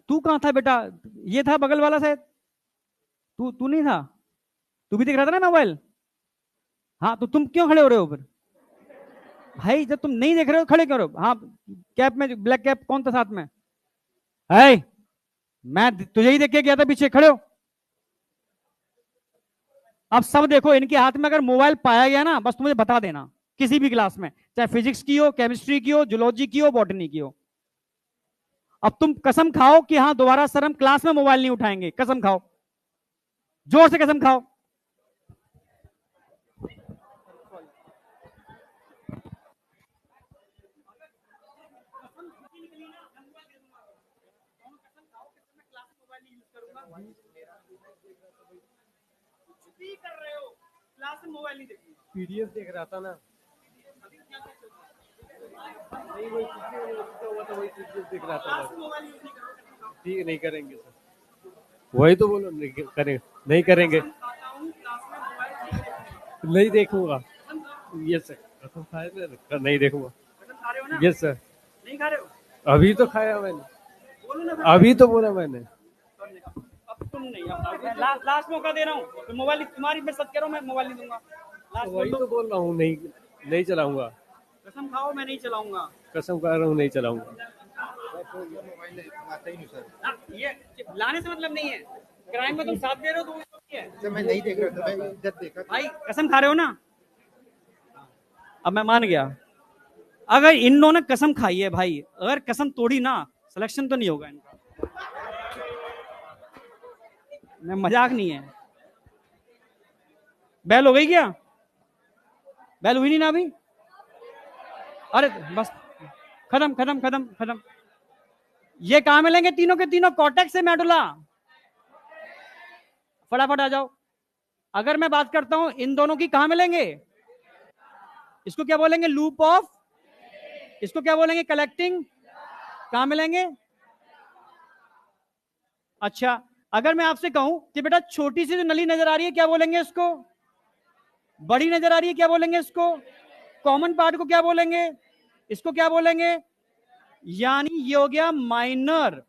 A: तू कहां था बेटा, ये था बगल वाला शायद, तू तू नहीं था, तू भी देख रहा था ना मोबाइल, हाँ तो तुम क्यों खड़े हो रहे हो फिर भाई, जब तुम नहीं देख रहे हो खड़े करो। हाँ कैप में, ब्लैक कैप कौन था साथ में, है मैं तुझे ही देख के गया था पीछे, खड़े हो। अब सब देखो, इनके हाथ में अगर मोबाइल पाया गया ना, बस तुम मुझे बता देना, किसी भी क्लास में, चाहे फिजिक्स की हो, केमिस्ट्री की हो, जूलॉजी की हो, बॉटनी की हो। अब तुम कसम खाओ कि हाँ दोबारा सर हम क्लास में मोबाइल नहीं उठाएंगे, कसम खाओ, जोर से कसम खाओ। कर रहे हो, क्लास में मोबाइल नहीं देखूंगा,
B: पीडीएफ देख रहा था ना, नहीं वही पीडीएफ देख रहा था, ठीक नहीं करेंगे सर, वही तो बोलो, नहीं करेंगे, नहीं करेंगे, नहीं देखूंगा, यस सर, नहीं देखूंगा, यस सर,
A: नहीं खा रहे हो,
B: अभी तो खाया मैंने,
A: बोलो ना,
B: अभी तो बोला मैंने,
A: अब तुम नहीं, अब लास्ट मौका दे रहा हूँ, तो मोबाइल तुम्हारी, मैं सच कह रहा हूँ, मैं मोबाइल नहीं दूंगा, लास्ट
B: वही तो बोल रहा हूँ, नहीं चलाऊंगा,
A: कसम खाओ मैं नहीं चलाऊंगा,
B: कसम कर रहा हूँ नहीं चलाऊंगा,
A: ये लाने से मतलब नहीं है, क्राइम में तुम साथ दे रहे हो तो है,
C: मैं नहीं देख रहा था, मैं इधर देखा।
A: भाई कसम खा रहे हो ना, अब मैं मान गया, अगर इन दोनों ने कसम खाई है भाई, अगर कसम तोड़ी ना, सिलेक्शन तो नहीं होगा इनका, मैं मजाक नहीं है। बैल हो गई क्या, बैल हुई नहीं ना अभी, अरे बस खत्म खत्म खत्म खत्म। ये कहां मिलेंगे तीनों के तीनों, कॉटेक्स से मेडुला, फटाफट आ जाओ। अगर मैं बात करता हूं इन दोनों की, कहां मिलेंगे, इसको क्या बोलेंगे, लूप ऑफ, इसको क्या बोलेंगे, कलेक्टिंग, कहां मिलेंगे। अच्छा अगर मैं आपसे कहूं कि बेटा छोटी सी जो नली नजर आ रही है क्या बोलेंगे इसको, बड़ी नजर आ रही है क्या बोलेंगे इसको, कॉमन पार्ट को क्या बोलेंगे, इसको क्या बोलेंगे, यानी ये हो गया माइनर,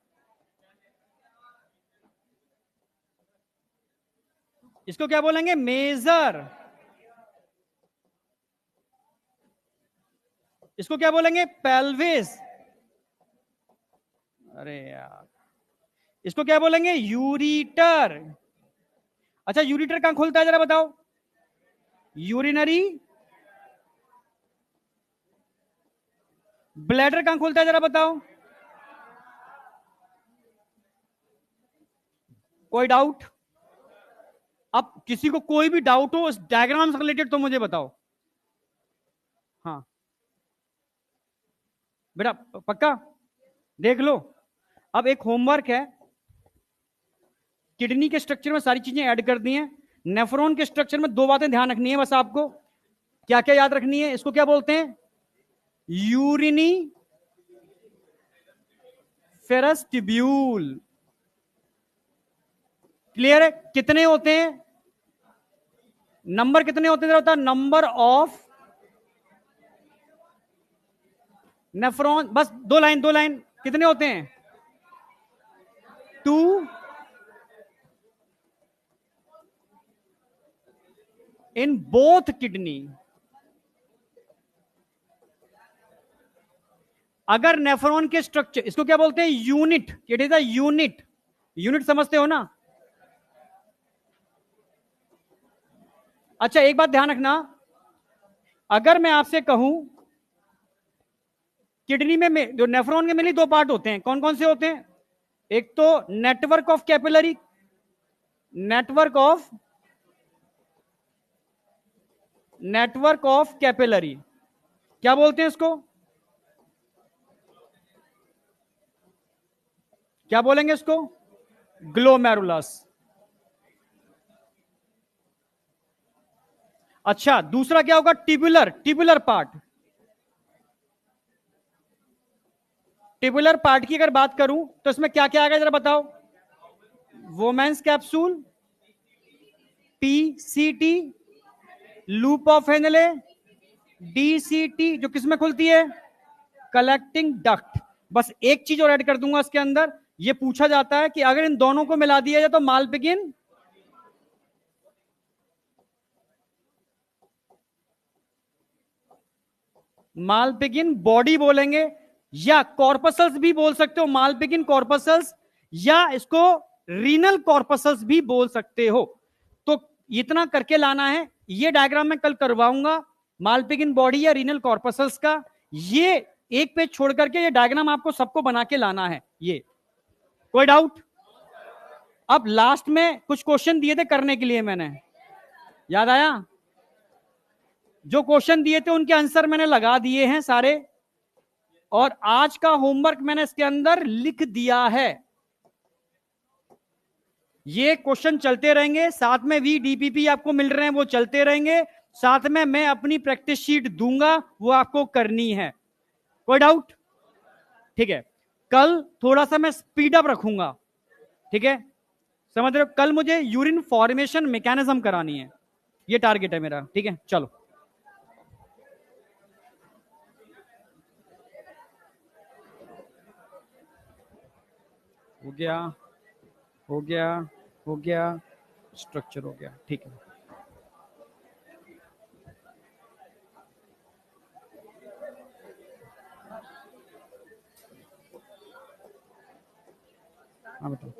A: इसको क्या बोलेंगे, मेजर, इसको क्या बोलेंगे, पेल्विस, अरे यार इसको क्या बोलेंगे, यूरिटर। अच्छा यूरिटर कहां खुलता है जरा बताओ, यूरिनरी, ब्लैडर कहां खुलता है जरा बताओ, कोई डाउट, अब किसी को कोई भी डाउट हो इस डायग्राम से रिलेटेड तो मुझे बताओ, हाँ बेटा पक्का देख लो। अब एक होमवर्क है, किडनी के स्ट्रक्चर में सारी चीजें ऐड कर दी हैं, नेफ्रॉन के स्ट्रक्चर में 2 बातें ध्यान रखनी है बस आपको, क्या क्या याद रखनी है, इसको क्या बोलते हैं, यूरिनी फेरस ट्यूब्यूल। क्लियर है? कितने होते हैं, नंबर कितने होते हैं, नंबर ऑफ नेफ्रॉन, बस दो लाइन कितने होते हैं, 2 इन बोथ किडनी। अगर नेफ्रॉन के स्ट्रक्चर, इसको क्या बोलते हैं, unit, it is a unit, unit समझते हो ना। अच्छा एक बात ध्यान रखना, अगर मैं आपसे कहूं किडनी में जो नेफ्रॉन के मेनली 2 पार्ट होते हैं, कौन कौन से होते हैं, एक तो network of capillary, network of capillary, क्या बोलते हैं इसको, क्या बोलेंगे इसको, ग्लोमेरुलस। अच्छा दूसरा क्या होगा, ट्यूबुलर पार्ट। ट्यूबुलर पार्ट की अगर बात करूं तो इसमें क्या क्या आएगा जरा बताओ, women's capsule, PCT, loop of Henle, DCT जो किसमें खुलती है, कलेक्टिंग डक्ट। बस एक चीज और ऐड कर दूंगा इसके अंदर, ये पूछा जाता है कि अगर इन दोनों को मिला दिया जाए तो मालपिगिन बॉडी बोलेंगे, या कॉर्पसल्स भी बोल सकते हो, मालपिगिन कॉर्पसल्स, या इसको रीनल कॉर्पसल्स भी बोल सकते हो। तो इतना करके लाना है, ये डायग्राम मैं कल करवाऊंगा, मालपिगिन बॉडी या रीनल कॉर्पसल्स का, ये एक पेज छोड़ करके ये डायग्राम आपको सबको बना के लाना है। ये कोई डाउट? अब लास्ट में कुछ क्वेश्चन दिए थे करने के लिए, मैंने याद आया, जो क्वेश्चन दिए थे उनके आंसर मैंने लगा दिए हैं सारे, और आज का होमवर्क मैंने इसके अंदर लिख दिया है। ये क्वेश्चन चलते रहेंगे, साथ में VDPP आपको मिल रहे हैं वो चलते रहेंगे, साथ में मैं अपनी प्रैक्टिस शीट दूंगा वो आपको करनी है। कोई डाउट? ठीक है, कल थोड़ा सा मैं स्पीड अप रखूंगा, ठीक है, समझ रहे हो, कल मुझे यूरिन फॉर्मेशन मैकेनिज्म करानी है, ये टारगेट है मेरा, ठीक है। चलो हो गया, हो गया, हो गया, स्ट्रक्चर हो गया, ठीक है। हाँ बताओ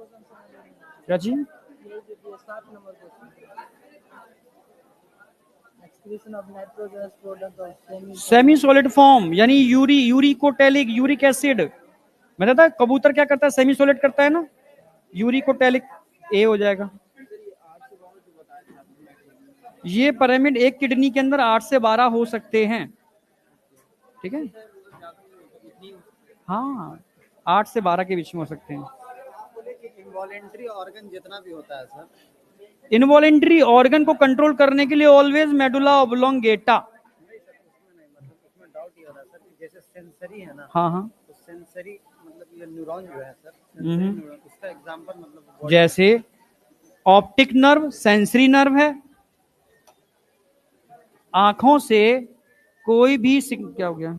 A: क्या चीज, सेमी सॉलिड फॉर्म यानी यूरिकोटेलिक यूरिक एसिड। मैं कहता कबूतर क्या करता है, सेमी सॉलिड करता है ना, यूरिकोटेलिक, ए हो जाएगा। ये पिरामिड एक किडनी के अंदर 8 से 12 हो सकते हैं, ठीक है, हाँ 8 से 12 के बीच में हो सकते हैं।
C: इनवॉलेंट्री ऑर्गन जितना भी होता है सर,
A: इनवॉलेंट्री ऑर्गन को कंट्रोल करने के लिए ऑलवेज मेडुला ऑब्लोंगेटा।
C: उसमें डाउट ये हो रहा है सर कि जैसे सेंसरी है ना,
A: हाँ हाँ,
C: तो सेंसरी मतलब ये न्यूरॉन जो है सर, सेंसरी न्यूरॉन, उसका एग्जांपल मतलब
A: जैसे ऑप्टिक नर्व सेंसरी नर्व है, आंखों से कोई भी क्या हो गया,